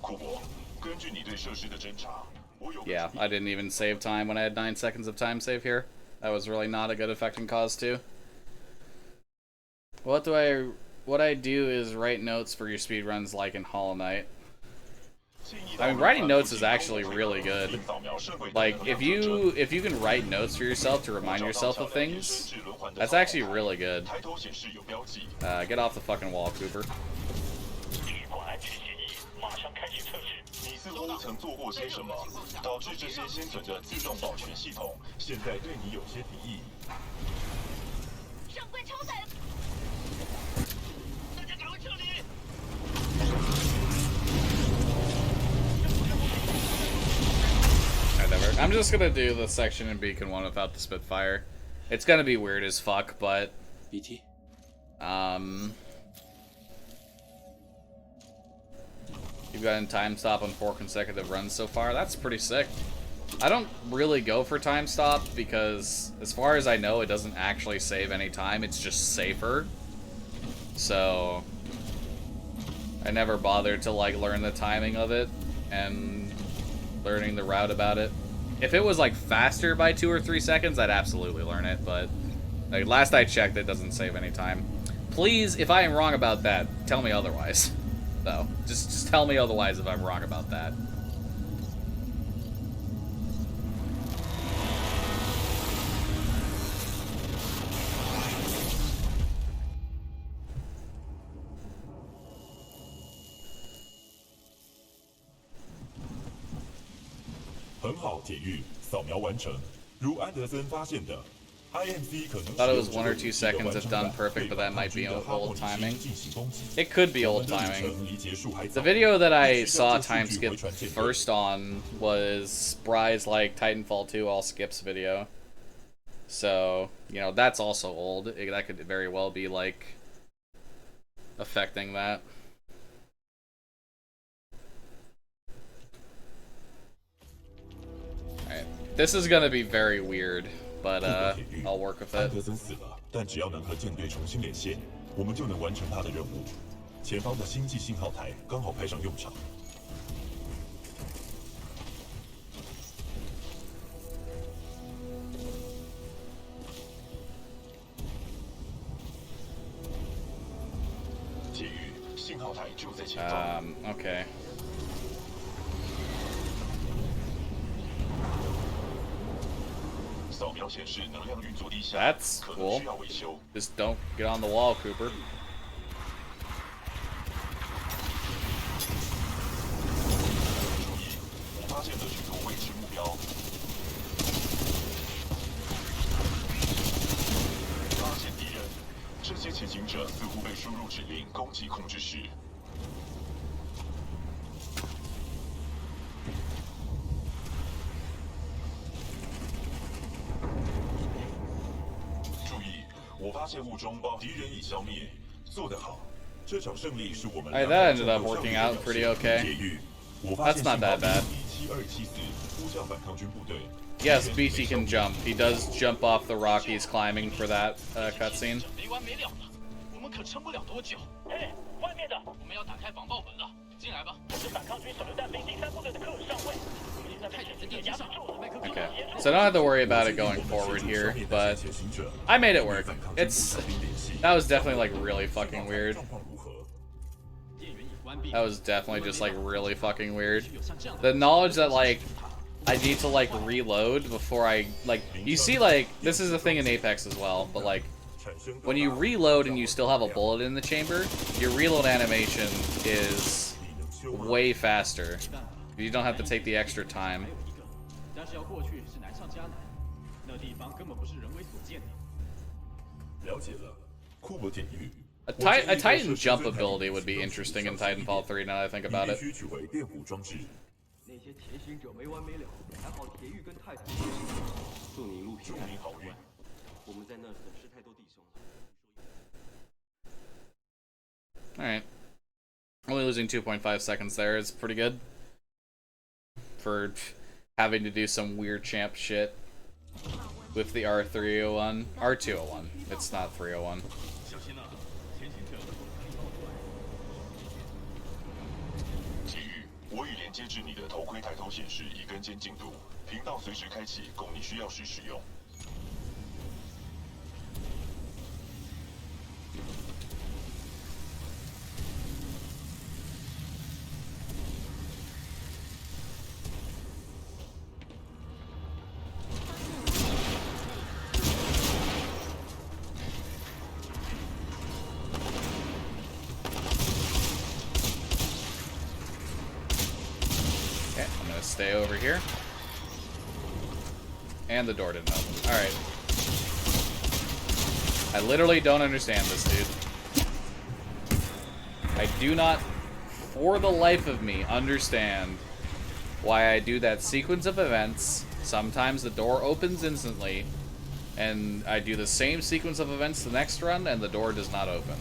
库珀，根据你对设施的侦查，我有。Yeah, I didn't even save time when I had 9 seconds of time save here. That was really not a good affecting cause too. What I do is write notes for your speedruns like in Hollow Knight. I mean, writing notes is actually really good. Like, if you can write notes for yourself to remind yourself of things, that's actually really good. Get off the fucking wall, Cooper. 你似乎曾做过些什么，导致这些先存的自动保全系统现在对你有些敌意。上柜超载了，大家赶快撤离！ I'm just gonna do the section in Beacon 1 without the Spitfire. It's gonna be weird as fuck, but BT. You've gotten time stop on 4 consecutive runs so far. That's pretty sick. I don't really go for time stop because, as far as I know, it doesn't actually save any time. It's just safer. So I never bothered to like learn the timing of it and learning the route about it. If it was like faster by 2 or 3 seconds, I'd absolutely learn it, but like last I checked, it doesn't save any time. Please, if I am wrong about that, tell me otherwise. Though, just tell me otherwise if I'm wrong about that. Thought it was 1 or 2 seconds if done perfect, but that might be old timing. It could be old timing. The video that I saw time skip first on was Spry's like Titanfall 2 all skips video. So, you know, that's also old. That could very well be like affecting that. Alright. This is gonna be very weird. But I'll work with it. 但只要能和舰队重新连线，我们就能完成他的任务。前方的星际信号台刚好派上用场。信号台就在前方。 Okay. 扫描显示能量运作低下， That's 可能 cool. 需要维修。 Just don't get on the wall, Cooper. 注意，我发现了许多未知目标。发现敌人，这些潜行者似乎被输入指令攻击控制室。注意，我发现雾中敌人已消灭，做得好。这场胜利是我们。 Alright, that ended up working out pretty okay. That's not that bad. Yes, BT can jump. He does jump off the rock he's climbing for that cutscene. 没完没了了，我们可撑不了多久。哎，外面的，我们要打开防爆门了，进来吧。是反抗军手榴弹兵第3部队的科尔上尉，我们现在被潜行者压制住了。 Okay, so I don't have to worry about it going forward here, but I made it work. That was definitely like really fucking weird. That was definitely just like really fucking weird. The knowledge that like I need to like reload before I like you see like this is a thing in Apex as well, but like when you reload and you still have a bullet in the chamber, your reload animation is way faster. You don't have to take the extra time. 但是要过去是难上加难，那地方根本不是人为所见的。了解了，库珀典狱。 A Titan jump ability would be interesting in Titanfall 3 now that I think about it. 那些潜行者没完没了，还好铁狱跟泰坦祝你一路平安。好运。我们在那损失太多弟兄了。 Alright. Only losing 2.5 seconds there is pretty good. For having to do some weird champ shit with the R301. R201. It's not 301. 小心啊，潜行者。体育，我已连接至你的头盔抬头显示已更新进度，频道随时开启，供你需要时使用。 Okay, I'm gonna stay over here. And the door didn't open. Alright. I literally don't understand this, dude. I do not, for the life of me, understand why I do that sequence of events. Sometimes the door opens instantly, and I do the same sequence of events the next run, and the door does not open.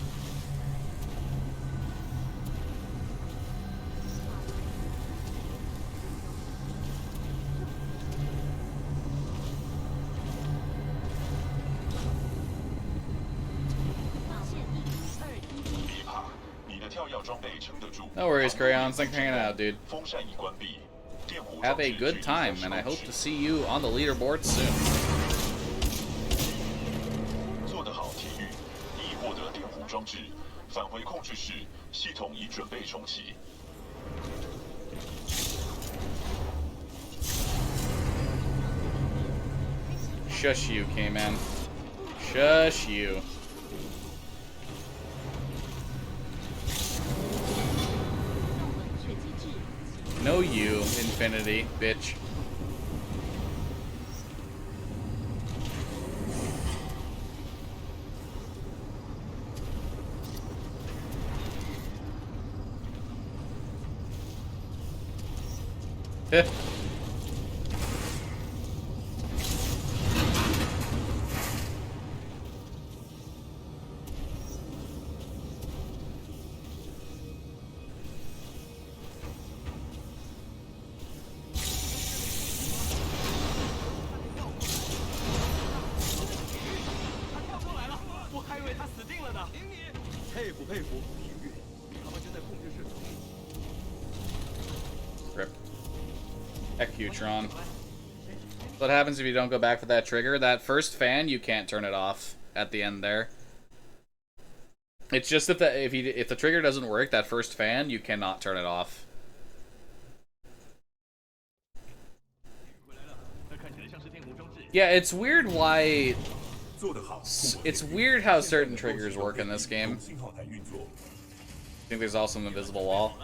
No worries, Crayon. Thanks for hanging out, dude. Have a good time, and I hope to see you on the leaderboard soon. 做得好，体育，你已获得电弧装置，返回控制室，系统已准备重启。 Shush you, K-Man. Shush you. No you, Infinity, bitch. Heh. Rip. Ecutron. What happens if you don't go back for that trigger? That first fan, you can't turn it off at the end there. It's just if the trigger doesn't work, that first fan, you cannot turn it off. Yeah, it's weird why. It's weird how certain triggers work in this game. I think there's also an invisible wall.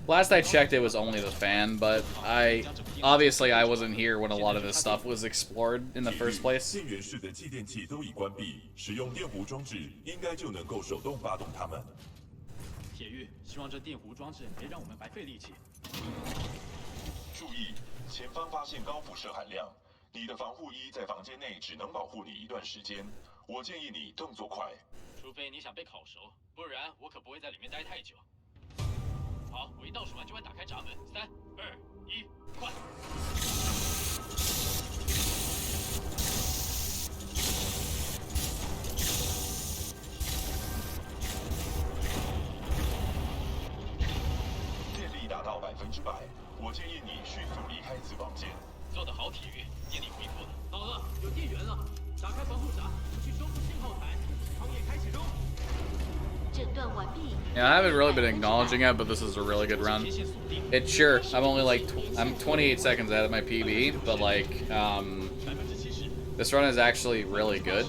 Last I checked, it was only the fan, but obviously I wasn't here when a lot of this stuff was explored in the first place. 电源式的继电器都已关闭，使用电弧装置应该就能够手动发动它们。铁玉，希望这电弧装置别让我们白费力气。注意，前方发现高辐射含量，你的防护衣在房间内只能保护你一段时间。我建议你动作快，除非你想被烤熟，不然我可不会在里面待太久。好，我一倒数完就会打开闸门，3、2、1，快！电力达到100%，我建议你迅速离开此房间。做得好，体育，电力恢复了。好了，有电源了，打开防护闸，去修复信号台，行业开启中。 Yeah, I haven't really been acknowledging it, but this is a really good run. It's sure I'm only like I'm 28 seconds out of my PB, but like this run is actually really good.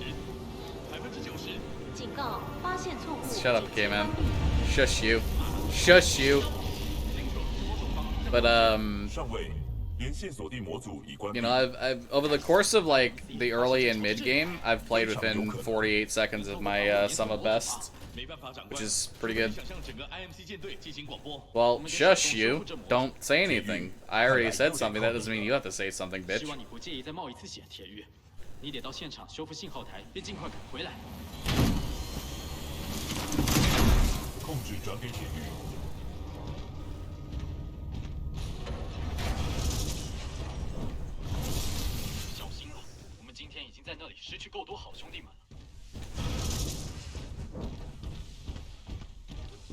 Shut up, K-Man. Shush you. Shush you. But you know, I've over the course of like the early and mid game, I've played within 48 seconds of my sum of best. Which is pretty good. Well, shush you. Don't say anything. I already said something. That doesn't mean you have to say something, bitch. Copy.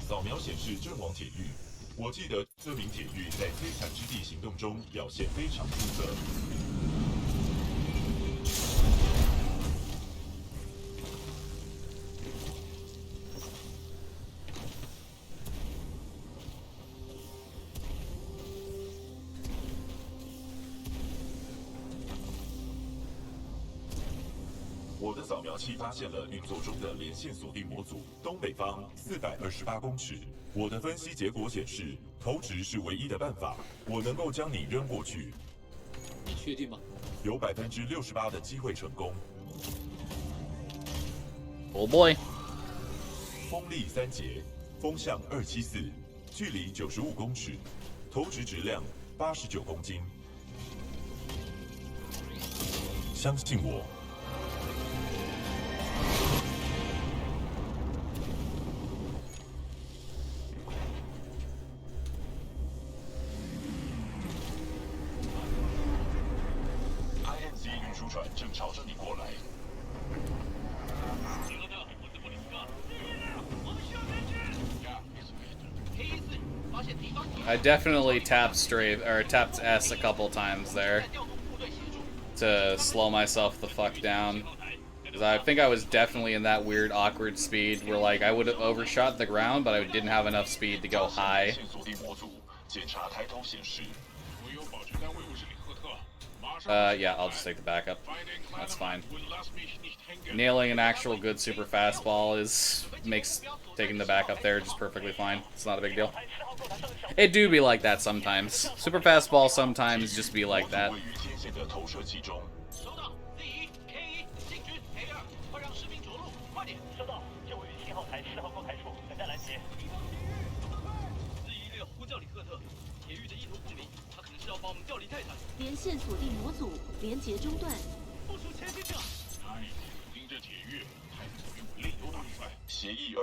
扫描显示阵亡铁玉，我记得这名铁玉在摧残之地行动中表现非常出色。我的扫描器发现了运作中的连线锁定模组，东北方428公尺。我的分析结果显示，投掷是唯一的办法。我能够将你扔过去。你确定吗？有68%的机会成功。Oh boy. 风力3节，风向274，距离95公尺，投掷质量89公斤。相信我。 运输船正朝着你过来。I definitely tapped tapped S a couple times there to slow myself the fuck down. Because I think I was definitely in that weird awkward speed where like I would have overshot the ground, but I didn't have enough speed to go high. Yeah, I'll just take the backup. That's fine. Nailing an actual good super fastball makes taking the backup there just perfectly fine. It's not a big deal. It do be like that sometimes. Super fastball sometimes just be like that.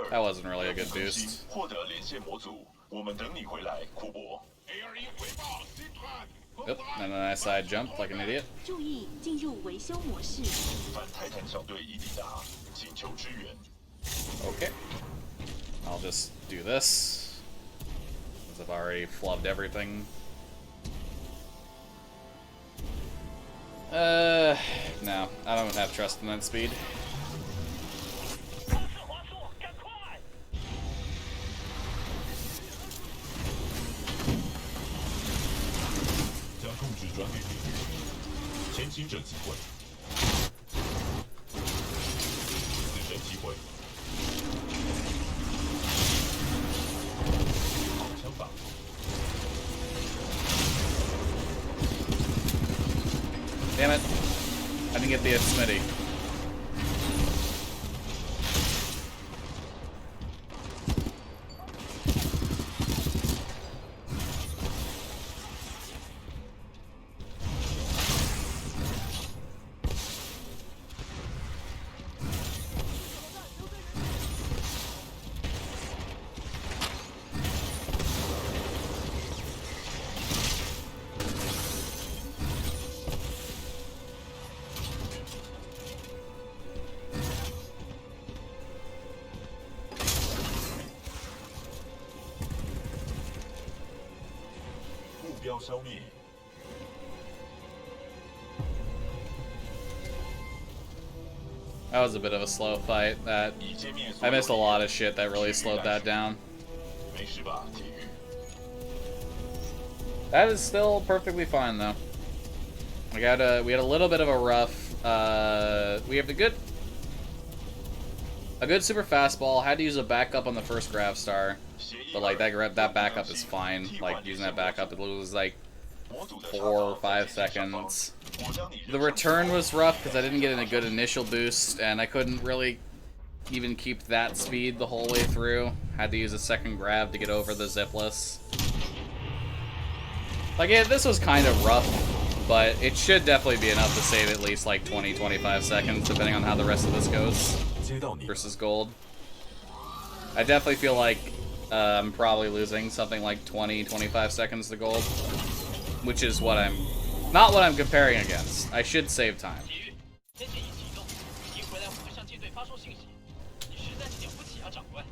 That wasn't really a good boost. Yep, and then I side jumped like an idiot. Okay. I'll just do this, since I've already flubbed everything. No, I don't have trust in that speed. 50th Smitty. That was a bit of a slow fight. That I missed a lot of shit that really slowed that down. That is still perfectly fine though. We had a little bit of a rough. We have a good super fastball. Had to use a backup on the first grav star, but like that backup is fine. Like using that backup, it was like 4 or 5 seconds. The return was rough because I didn't get a good initial boost, and I couldn't really even keep that speed the whole way through. Had to use a second grab to get over the zipless. Like, yeah, this was kind of rough, but it should definitely be enough to save at least like 20-25 seconds, depending on how the rest of this goes versus gold. I definitely feel like I'm probably losing something like 20-25 seconds to gold, which is what I'm not what I'm comparing against. I should save time. 天线已启动，已经回来，我会向舰队发送信息。你实在是了不起啊，长官！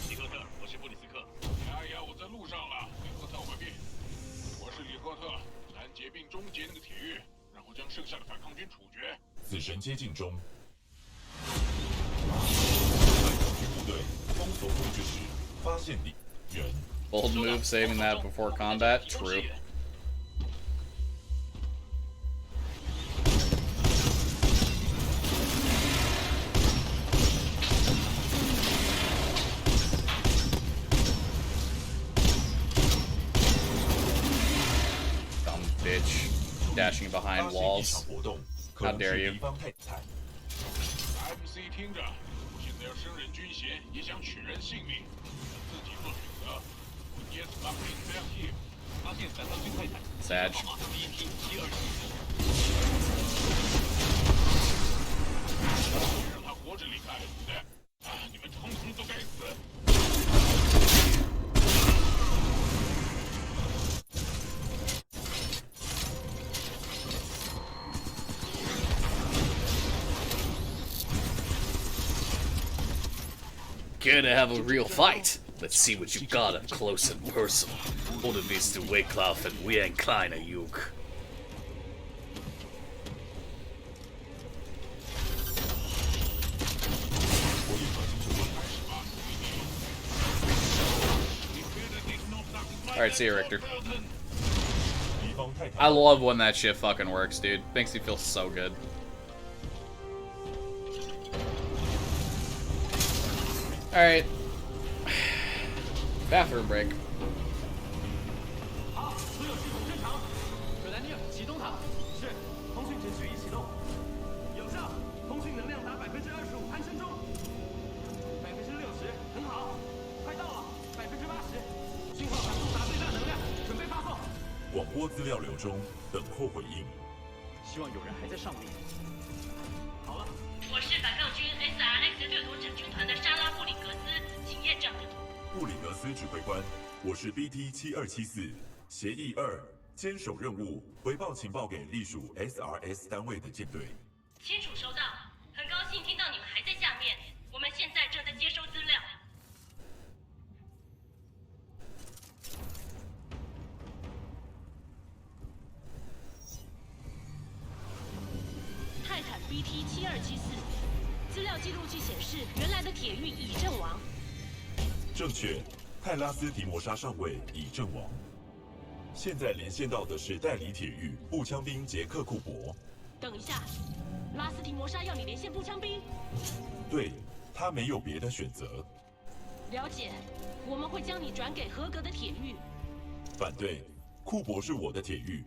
里赫特，我是布里斯克。哎呀，我在路上了，里赫特回避。我是里赫特，拦截并终结那个铁狱，然后将剩下的反抗军处决。死神接近中。反抗军部队封锁控制时，发现敌人。 Bold move, saving that before combat. True. Dumb bitch. Dashing behind walls. How dare you? MC 听着，我现在要升任军衔，也想取人性命，自己做选择。Yes, I'm down here. 发现反抗军泰坦。 Sad. BP 724。让他活着离开。你们统统都该死！ Gonna have a real fight. Let's see what you got up close and personal. Oder bist du weglaufen wie ein kleiner Juk? Alright, see you, Richter. I love when that shit fucking works, dude. Makes me feel so good. Alright. Bathroom break. 好，所有系统正常。葛兰尼尔，启动塔。是，通讯程序已启动。有效，通讯能量达25%攀升中。60%，很好，快到了，80%。信号传送达最大能量，准备发送。广播资料流中，等候回应。希望有人还在上面。好了。我是反抗军 SRX 掠夺者军团的莎拉布里格斯，请验证。 布里格斯指挥官，我是 BT7274，协议2，坚守任务，回报情报给隶属 SRS 单位的舰队。清楚收到，很高兴听到你们还在下面，我们现在正在接收资料。泰坦 BT7274，资料记录器显示，原来的铁狱已阵亡。 正确，泰拉斯提摩沙上尉已阵亡。现在连线到的是代理铁狱步枪兵杰克库珀。等一下，拉斯提摩沙要你连线步枪兵？对，他没有别的选择。了解，我们会将你转给合格的铁狱。反对，库珀是我的铁狱，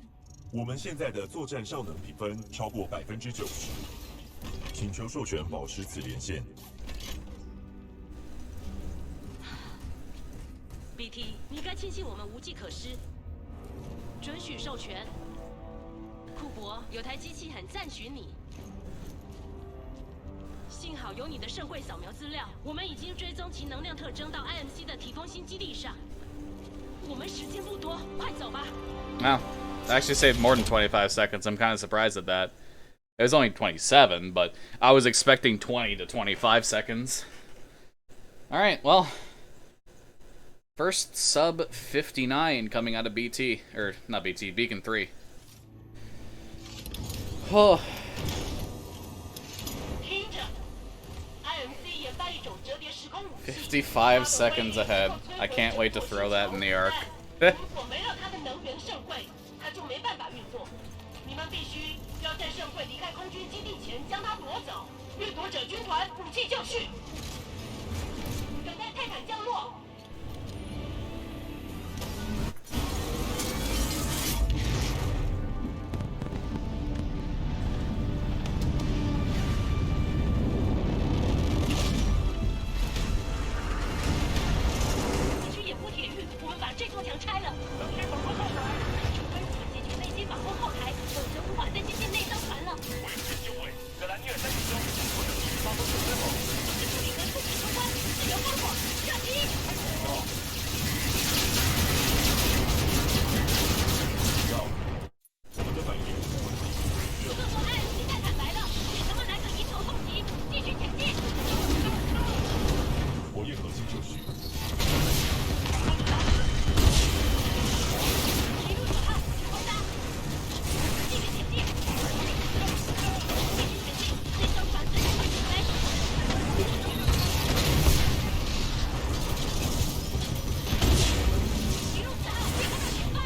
我们现在的作战效能评分超过90%，请求授权保持此连线。BT， 你该庆幸我们无计可施。准许授权。库珀，有台机器很赞许你。幸好有你的圣柜扫描资料，我们已经追踪其能量特征到 IMC 的体空星基地上。我们时间不多，快走吧。Wow. I actually saved more than 25 seconds. I'm kind of surprised at that. It was only 27, but I was expecting 20 to 25 seconds. Alright, well. First sub 59 coming out of BT. Or, not BT, Beacon 3. Oh. 55 seconds ahead. I can't wait to throw that in the arc. 你们必须要在圣柜离开空军基地前将它夺走。掠夺者军团武器就绪，等待泰坦降落。你去掩护铁狱，我们把这座墙拆了。去防空后台，除非我们解决那些防空后台，否则无法再接近内艘船了。完全就位，格兰尼尔在其中，我等继续发动救援后，这是你和处理相关，自由烽火，射击！我们的反应，各国爱尔兰泰坦来了，请他们来个迎头痛击，继续前进。火焰核心就绪。一路9号，轰炸！继续前进，继续前进，内艘船随时会起飞。一路4号，别看到前方。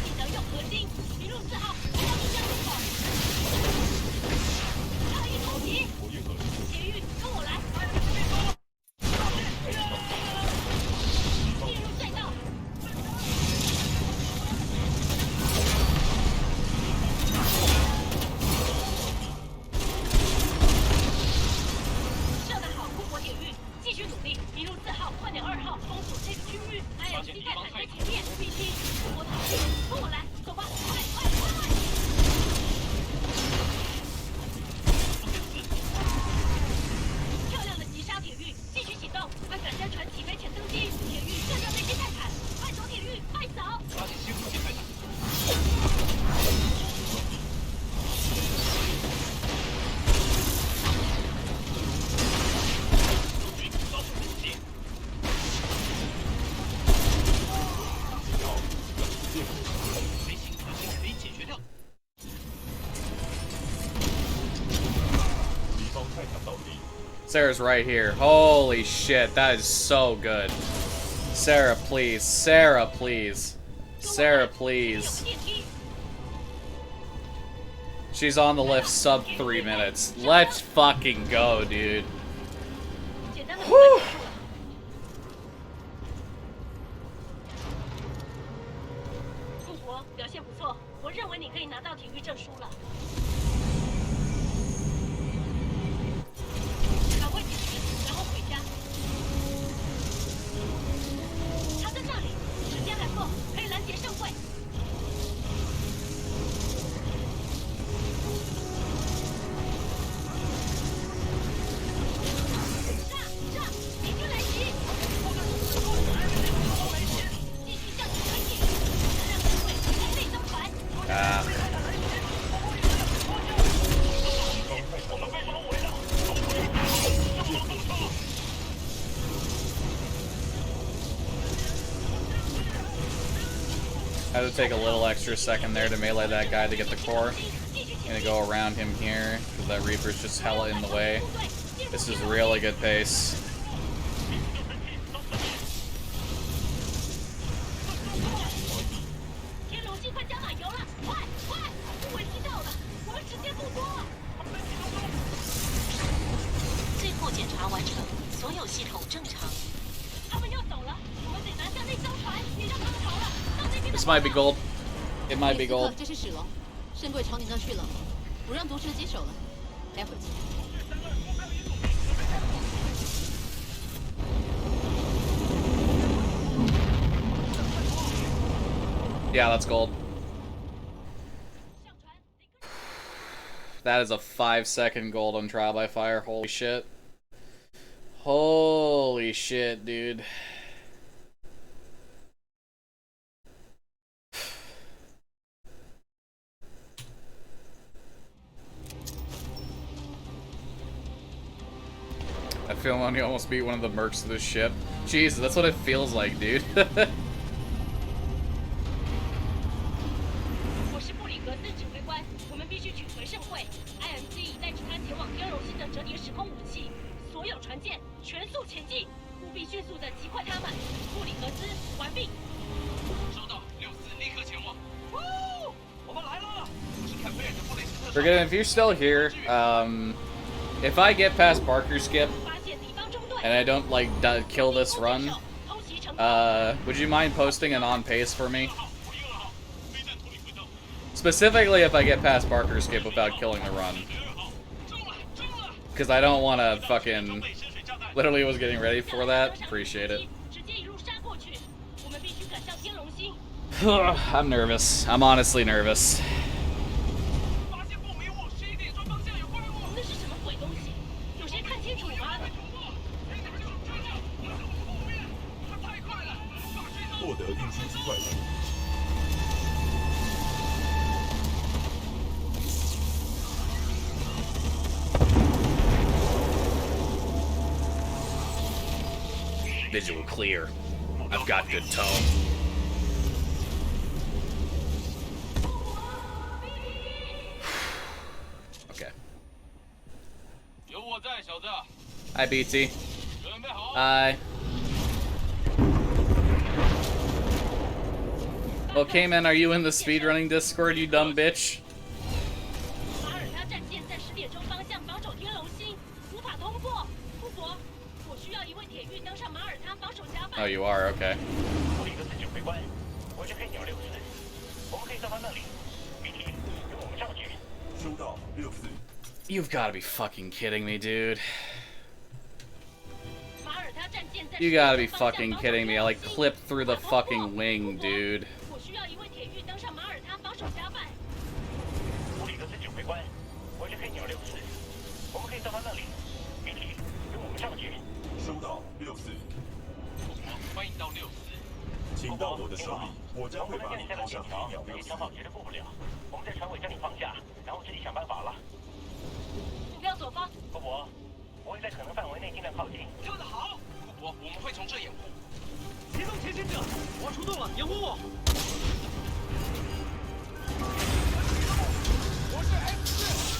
记得用核心，一路4号，看到地下入口。差一突击，火焰核心捷狱，跟我来。进入隧道。射得好，库珀铁狱，继续努力，一路4号，换点2号，封锁这个区域。IMC 泰坦在前面，BT，库珀铁狱，跟我来，走吧，快快快！漂亮的击杀铁狱，继续启动，按赶山船起飞前登机。铁狱射掉那些泰坦，快走铁狱，快走！抓紧新附近泰坦。陆军遭受攻击，飞行核心可以解决掉。敌方泰坦倒地。 Sarah's right here. Holy shit, that is so good. Sarah, please. Sarah, please. Sarah, please. 电梯。 She's on the lift sub 3 minutes. Let's fucking go, dude. 简单的部分结束了。库珀表现不错，我认为你可以拿到体育证书了。赶快解决，然后回家。他在这里，时间还够，可以拦截圣会。上，敌军来袭！继续向前推进，能量圣会在内艘船。Ah. 我们被包围了，Had to take a little extra second there to melee that guy to get the core. Gonna go around him here, because that Reaper's just hella in the way. This is really good pace. 天龙星快加满油了，快快！护卫机到了，我们时间不多。正常。他们要走了，我们得拿下那艘船，别让他们逃了。到那边。This might be gold. It might be 列斯特 gold. 这是史龙，圣队朝你那去了，我让毒蛇接手了，待会儿见。 Yeah, that's gold. That is a 5-second gold on trial by fire. Holy shit. Holy shit, dude. I feel like you almost beat one of the mercs of this ship. Jesus, that's what it feels like, dude. 我是布里格斯指挥官，我们必须取回盛会。IMC 已带着他前往天龙星的折叠时空武器，所有船舰全速前进，务必迅速的击溃他们。布里格斯，完毕。收到，64立刻前往。我们来了！我是坎贝尔的布雷斯特。 Forget it, if you're still here, if I get past Barker Skip and I don't like kill this run, would you mind posting an on pace for me? Specifically if I get past Barker Skip without killing the run. Because I don't want to fucking... Literally was getting ready for that. Appreciate it. I'm nervous. I'm honestly nervous. Visual clear. I've got good tone. Okay. Hi, BT. Hi. Well, Cayman, are you in the speedrunning Discord, you dumb bitch? Oh, you are? Okay. You've got to be fucking kidding me, dude. You gotta be fucking kidding me. I like clipped through the fucking wing, dude.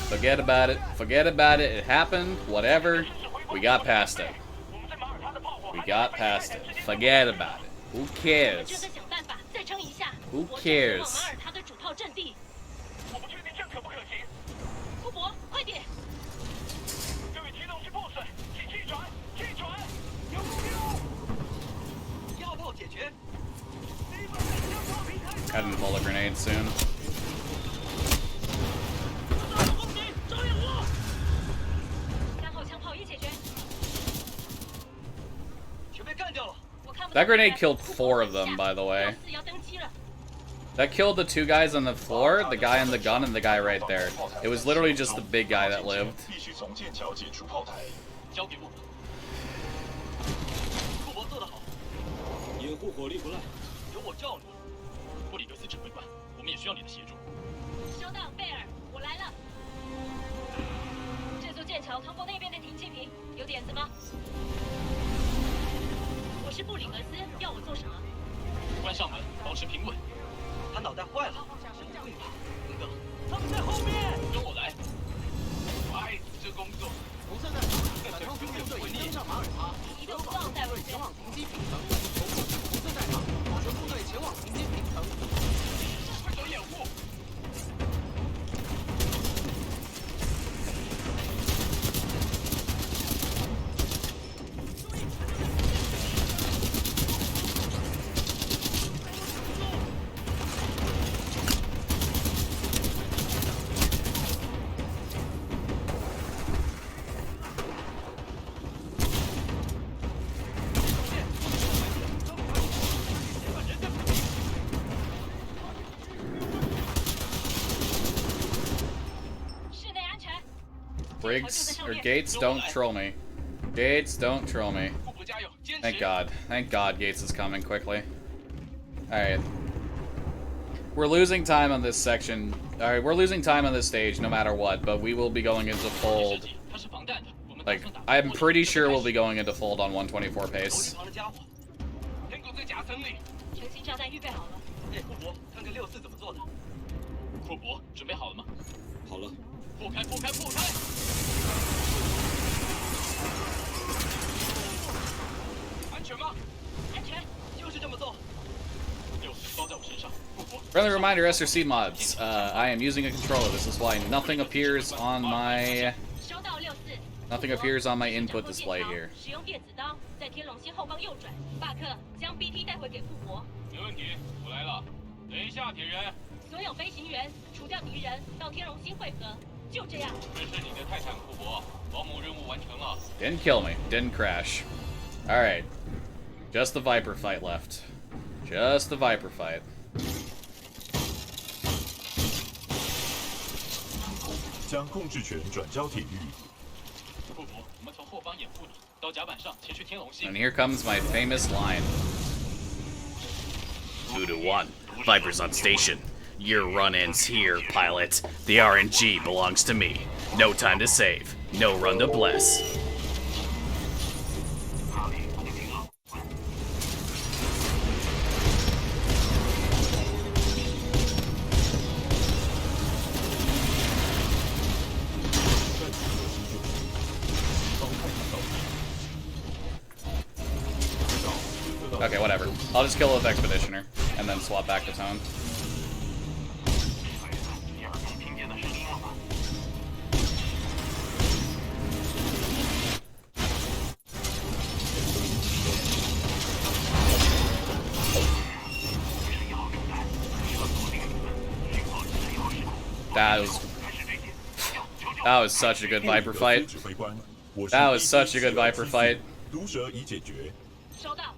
Forget about it. Forget about it. It happened. Whatever. We got past it. We got past it. Forget about it. Who cares? Who cares? Have him pull a grenade soon. That grenade killed 4 of them, by the way. That killed the 2 guys on the floor, the guy in the gun, and the guy right there. It was literally just the big guy that lived. Briggs or Gates, don't troll me. Gates, don't troll me. Thank God. Thank God Gates is coming quickly. Alright. We're losing time on this section. Alright, we're losing time on this stage no matter what, but we will be going into fold. Like, I'm pretty sure we'll be going into fold on 124 pace. 成型炸弹预备好了。哎，库珀，看看64怎么做的。库珀，准备好了吗？好了，破开，破开，破开！安全吗？安全，就是这么做。 60包在我身上。库珀。 Friendly reminder, SRC mods. I am using a controller. This is why nothing appears on my 收到64。 nothing appears on my input display here. 使用电子刀，在天龙星后方右转。巴克，将 BT 带回给库珀。没问题，我来了。等一下，铁人。所有飞行员除掉敌人，到天龙星汇合。就这样。这是你的泰坦，库珀。保姆任务完成了。 Didn't kill me. Didn't crash. Alright. Just the Viper fight left. Just the Viper fight. 将控制权转交铁玉。库珀，我们从后方掩护你，到甲板上前去天龙星。 And here comes my famous line. 2 to 1. Viper's on station. Your run ends here, pilot. The RNG belongs to me. No time to save. No run to bless. Okay, whatever. I'll just kill with Expeditioner, and then swap back to Tone. That was such a good Viper fight. That was such a good Viper fight. 毒蛇已解决。 收到。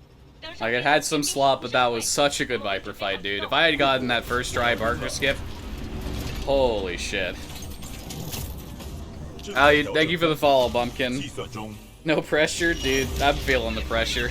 Like, it had some slop, but that was such a good Viper fight, dude. If I had gotten that first try Barker skip, holy shit. Thank you for the follow, Bumpkin. No pressure? Dude, I'm feeling the pressure.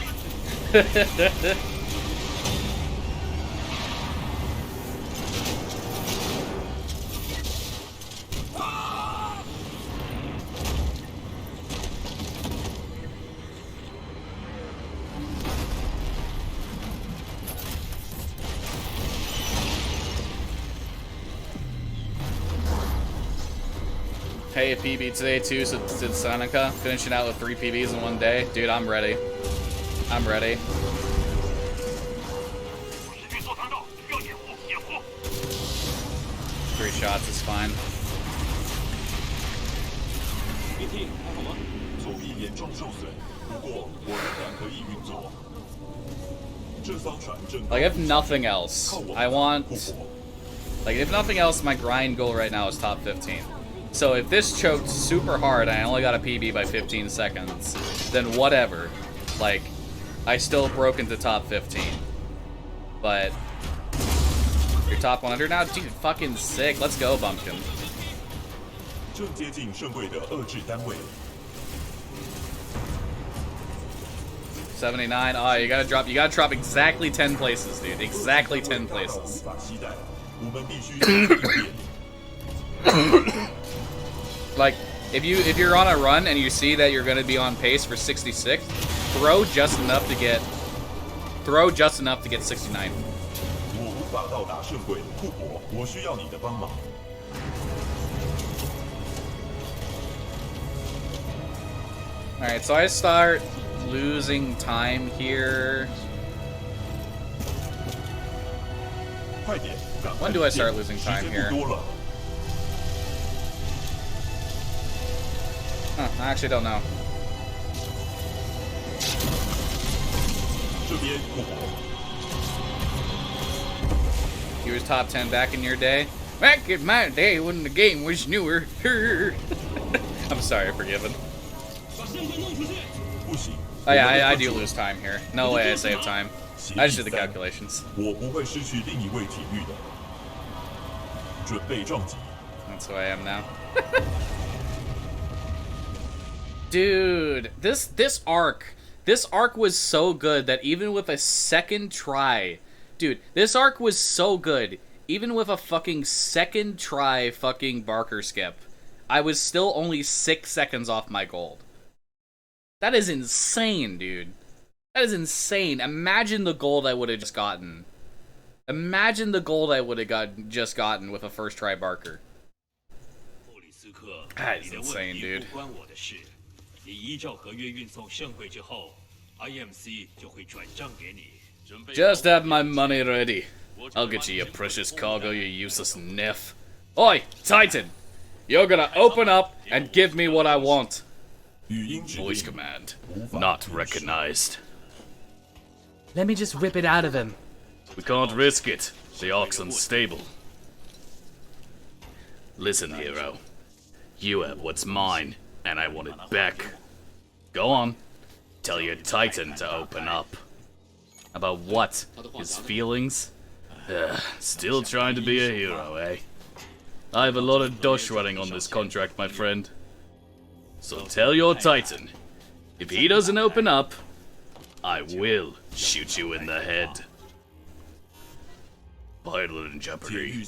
Hey, a PB today too, so did Seneca. Finishing out with 3 PBs in one day. Dude, I'm ready. I'm ready. Three shots is fine. BT 还好吗？左翼严重受损，不过我仍然可以运作。这艘船正 Like, if nothing else, I want... Like, if nothing else, my grind goal right now is top 15. So if this choked super hard and I only got a PB by 15 seconds, then whatever. Like, I still broke into top 15. But you're top 100 now? Dude, fucking sick. Let's go, Bumpkin. 正接近圣柜的遏制单位。 79. Oh, you gotta drop exactly 10 places, dude. Exactly 10 places. 无法携带，我们必须应变。 Like, if you're on a run and you see that you're gonna be on pace for 66, throw just enough to get 69. 我无法到达圣柜，库珀，我需要你的帮忙。 Alright, so I start losing time here. 快点，赶快 When do I start losing time 时间 here? 不多了。 Huh, I actually don't know. 这边，库珀。 You was top 10 back in your day? Back in my day when the game was newer. I'm sorry, forgiven. 把身份弄出去。不行。 Oh yeah, I do lose time here. No way I save time. I just did the calculations. 我不会失去另一位体育的。准备撞击。 That's who I am now. Dude, this arc was so good that even with a second try, dude, this arc was so good. Even with a fucking second try fucking Barker skip, I was still only 6 seconds off my gold. That is insane, dude. That is insane. Imagine the gold I would have just gotten. Imagine the gold I would have just gotten with a first try Barker. That is insane, dude. Just have my money ready. I'll get you your precious cargo, you useless niff. Oi, Titan! You're gonna open up and give me what I want. Voice command. Not recognized. Let me just rip it out of him. We can't risk it. The ark's unstable. Listen, hero. You have what's mine, and I want it back. Go on. Tell your Titan to open up. About what? His feelings? Still trying to be a hero, eh? I have a lot of dosh running on this contract, my friend. So tell your Titan, if he doesn't open up, I will shoot you in the head. Pilot in jeopardy.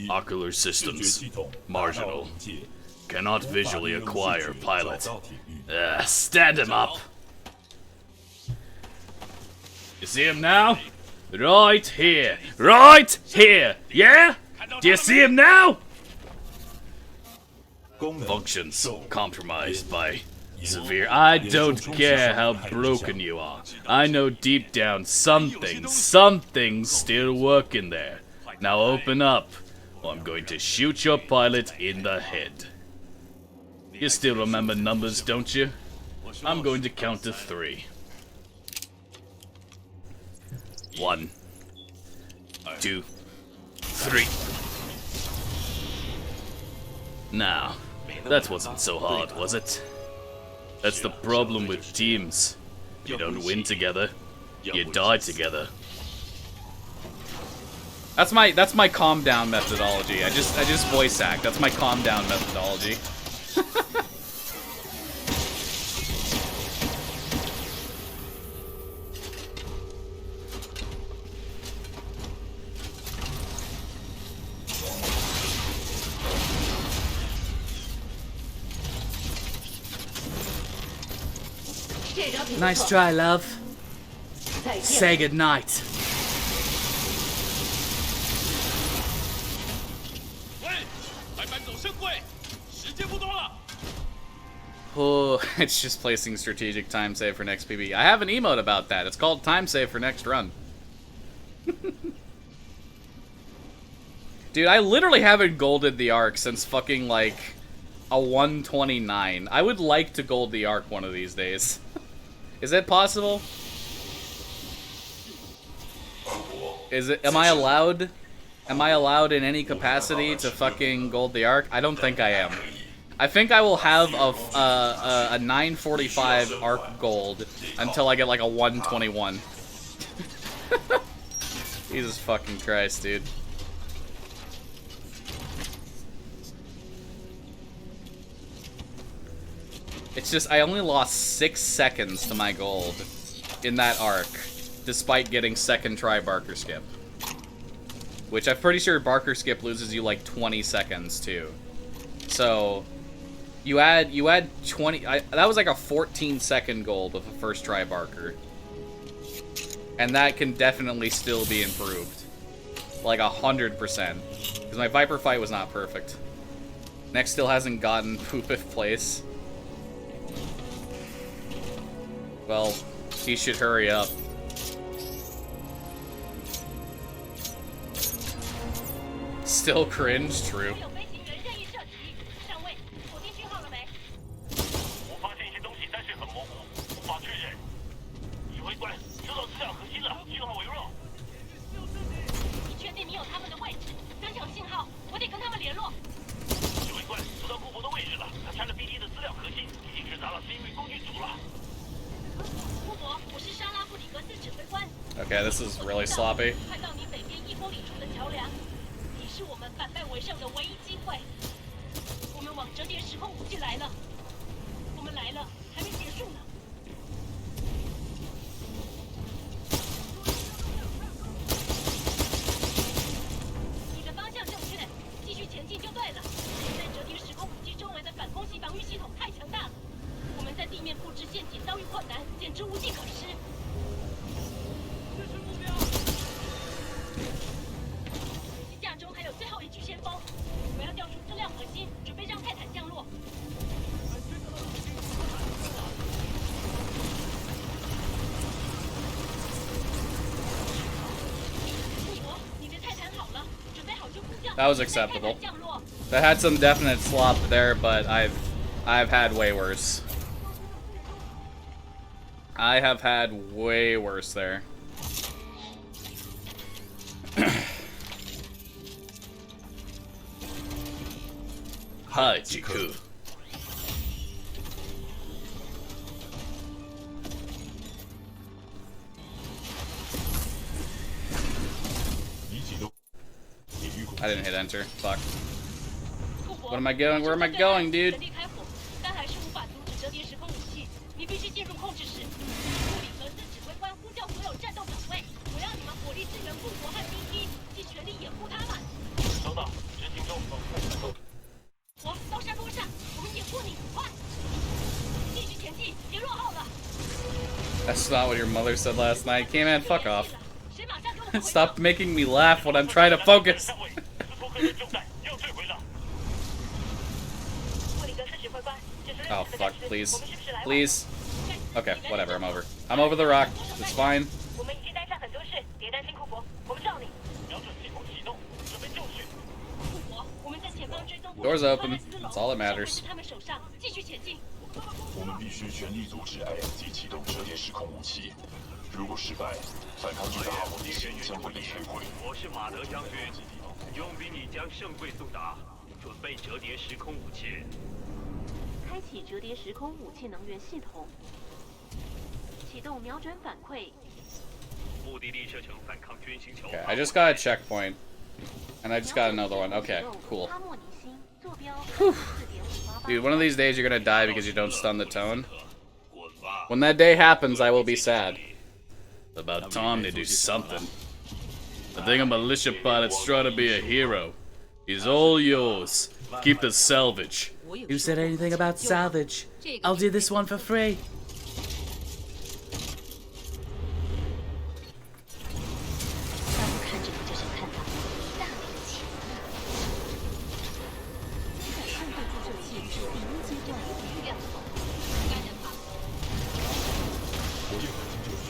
Ocular systems. Marginal. Cannot visually acquire pilot. Stand him up. You see him now? Right here. Right here. Yeah? Do you see him now? Functions compromised by severe. I don't care how broken you are. I know deep down something's still working there. Now open up, or I'm going to shoot your pilot in the head. You still remember numbers, don't you? I'm going to count to 3. 1, 2, 3. Now, that wasn't so hard, was it? That's the problem with teams. You don't win together, you die together. That's my calm down methodology. I just voice act. That's my calm down methodology. Nice try, love. Say goodnight. Oh, it's just placing strategic time save for next PB. I have an emote about that. It's called time save for next run. Dude, I literally haven't golded the Ark since fucking, like, a 129. I would like to gold the Ark one of these days. Is it possible? Is it? Am I allowed? Am I allowed in any capacity to fucking gold the Ark? I don't think I am. I think I will have a 945 Ark gold until I get like a 121. Jesus fucking Christ, dude. It's just, I only lost 6 seconds to my gold in that arc, despite getting second try Barker skip. Which I'm pretty sure Barker skip loses you like 20 seconds too. So, you add 20, that was like a 14-second gold with a first try Barker. And that can definitely still be improved. Like 100%. Because my Viper fight was not perfect. Next still hasn't gotten poopeth place. Well, he should hurry up. Still cringe, true. Okay, this is really sloppy. 来了，还没结束呢。你的方向正确，继续前进就对了。在折叠时空武器周围的反空袭防御系统太强大了，我们在地面布置陷阱遭遇困难，简直无计可施。这是目标。机架中还有最后一具先锋，我要调出质量核心，准备让泰坦降落。你的泰坦好了，准备好就呼叫。That was acceptable. That had some definite slop there, but I've had way worse. I have had way worse there. Hi, Jiku. 你启动体育空 I didn't hit enter. Fuck. What am I going? Where am I going, dude? 但还是无法阻止折叠时空武器，你必须进入控制室。布里格斯指挥官呼叫所有战斗岗位，我要你们火力支援复活和第一，尽全力掩护他们。收到，执行中。我到山坡上，我们掩护你，快！继续前进，别落后了。 That's not what your mother said last night. Came man, fuck off. 谁马上给我回 Stop making me laugh when I'm trying to focus. 斯托克人重弹要坠毁了。布里格斯指挥官，这是 Oh fuck, please. Please. Okay, whatever, I'm over. I'm over the rock. It's fine. 我们已经待上很多事，别担心库珀，我们罩你。瞄准系统启动，准备就绪。库珀，我们在前方追踪。 Doors open. That's all that matters. 他们手上，继续前进。我们必须全力阻止 IMG 启动折叠时空武器。如果失败，反抗军的航母地形将会被摧毁。我是马德将军，佣兵已将圣柜送达，准备折叠时空武器。开启折叠时空武器能源系统，启动瞄准反馈。目的地设成反抗军星球。 Okay, I just got a checkpoint. And I just got another one. Okay, cool. 哈莫尼星坐标 Dude, one of these days you're gonna die because you don't stun the tone. When that day happens, I will be sad. It's about time to do something. I think a militia pilot's trying to be a hero. He's all yours. Keep the salvage. Who said anything about salvage? I'll do this one for free. 当我看这个就是看到大力的潜力。生化注射器是第一阶段亮光，该人吧？火焰合金就绪。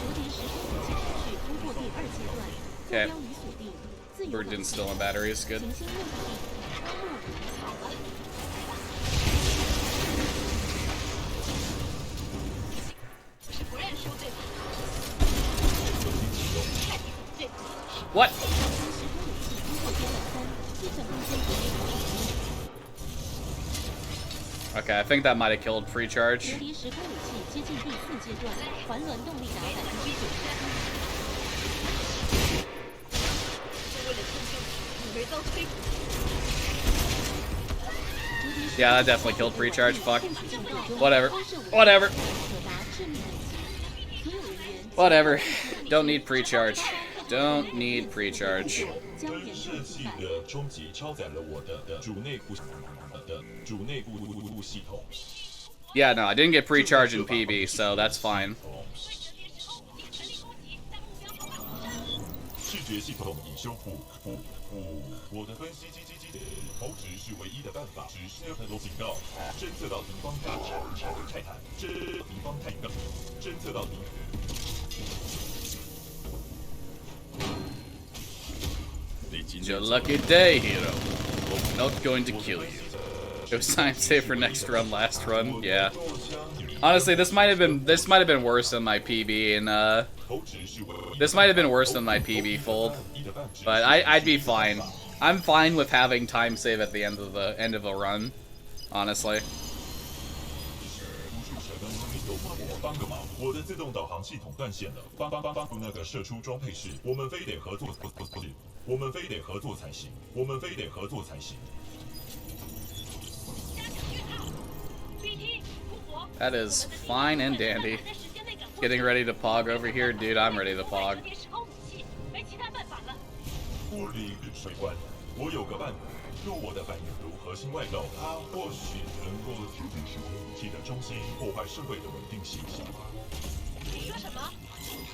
折叠时空武器程序通过第二阶段，坐 Okay. 标已锁定，自由 Bird 落 didn't 体 still in batteries. Good. 行星目的地沙漠好了。是不认输对吧？ What? 时空武器通过阶段3，计算空间折叠空间。 Okay, I think that might have killed free 折 charge. 叠时空武器接近第4阶段，环轮动力达90%。是为了拯救你而遭摧毁。 Yeah, that definitely killed free charge. Fuck. Whatever. Whatever. Whatever. Don't need pre-charge. Don't need pre-charge. 喷射器的冲击超载了我的主内部系统。 Yeah, no, I didn't get pre-charge in PB, so that's fine. 视觉系统已修复。我的分析机投掷是唯一的办法。只是很多警告，侦测到敌方泰坦，侦测到敌。 It's your lucky day, hero. We're not going to kill you. It was time save for next run, last run. Yeah. Honestly, this might have been worse than my PB, and this might have been worse than my PB fold. But I'd be fine. I'm fine with having time save at the end of a run. Honestly. 帮个忙，我的自动导航系统断线了。帮那个射出装配室，我们非得合作才行。That is fine and dandy. Getting ready to pog over here, dude. I'm ready to pog. 过历水关，我有个办法。若我的反应如核心外露，它或许能够决定时空武器的中心，破坏社会的稳定性。你说什么？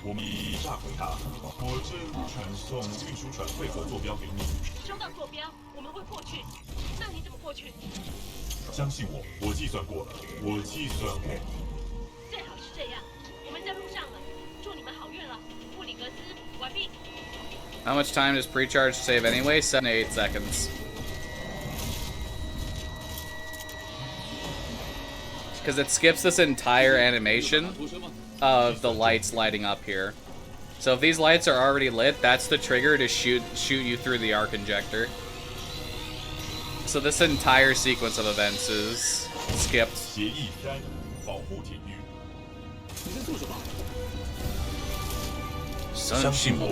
我们炸毁它。我正传送运输船会合坐标给你。收到坐标，我们会过去。那你怎么过去？相信我，我计算过了，我计算过。最好是这样。我们在路上了，祝你们好运了。布里格斯，完毕。 How much time does pre-charge save anyway? 7 to 8 seconds. Because it skips this entire animation of the lights lighting up here. So if these lights are already lit, that's the trigger to shoot you through the arc injector. So this entire sequence of events is skipped. 协议3，保护铁玉。你在做什么？相信我。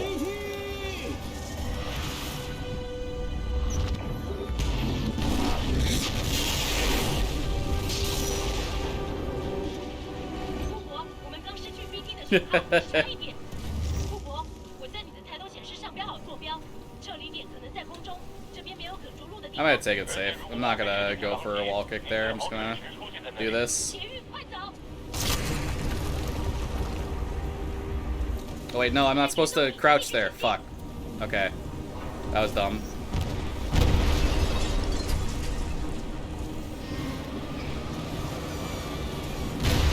差一点，富伯，我在你的抬头显示上标好坐标，撤离点可能在空中，这边没有可着陆的地 I'm 方。 gonna take it safe. I'm not gonna go for a wall kick there. I'm just gonna do this. Oh wait, no, I'm not supposed to crouch there. Fuck. Okay. That was dumb.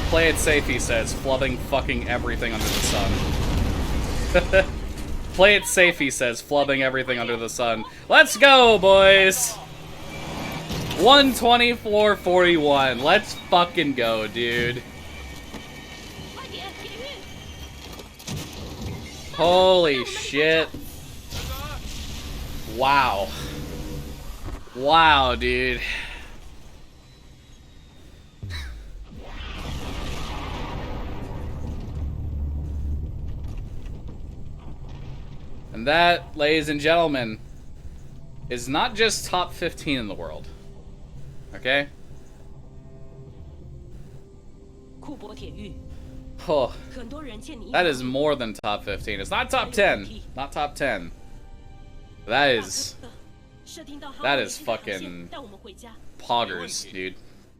Play it safe, he says, flubbing fucking everything under the sun. Play it safe, he says, flubbing everything under the sun. Let's go, boys! 124.41. Let's fucking go, dude. Holy shit. Wow. Wow, dude. And that, ladies and gentlemen, is not just top 15 in the world. Okay? Oh, that is more than top 15. It's not top 10. Not top 10. That is fucking poggers, dude.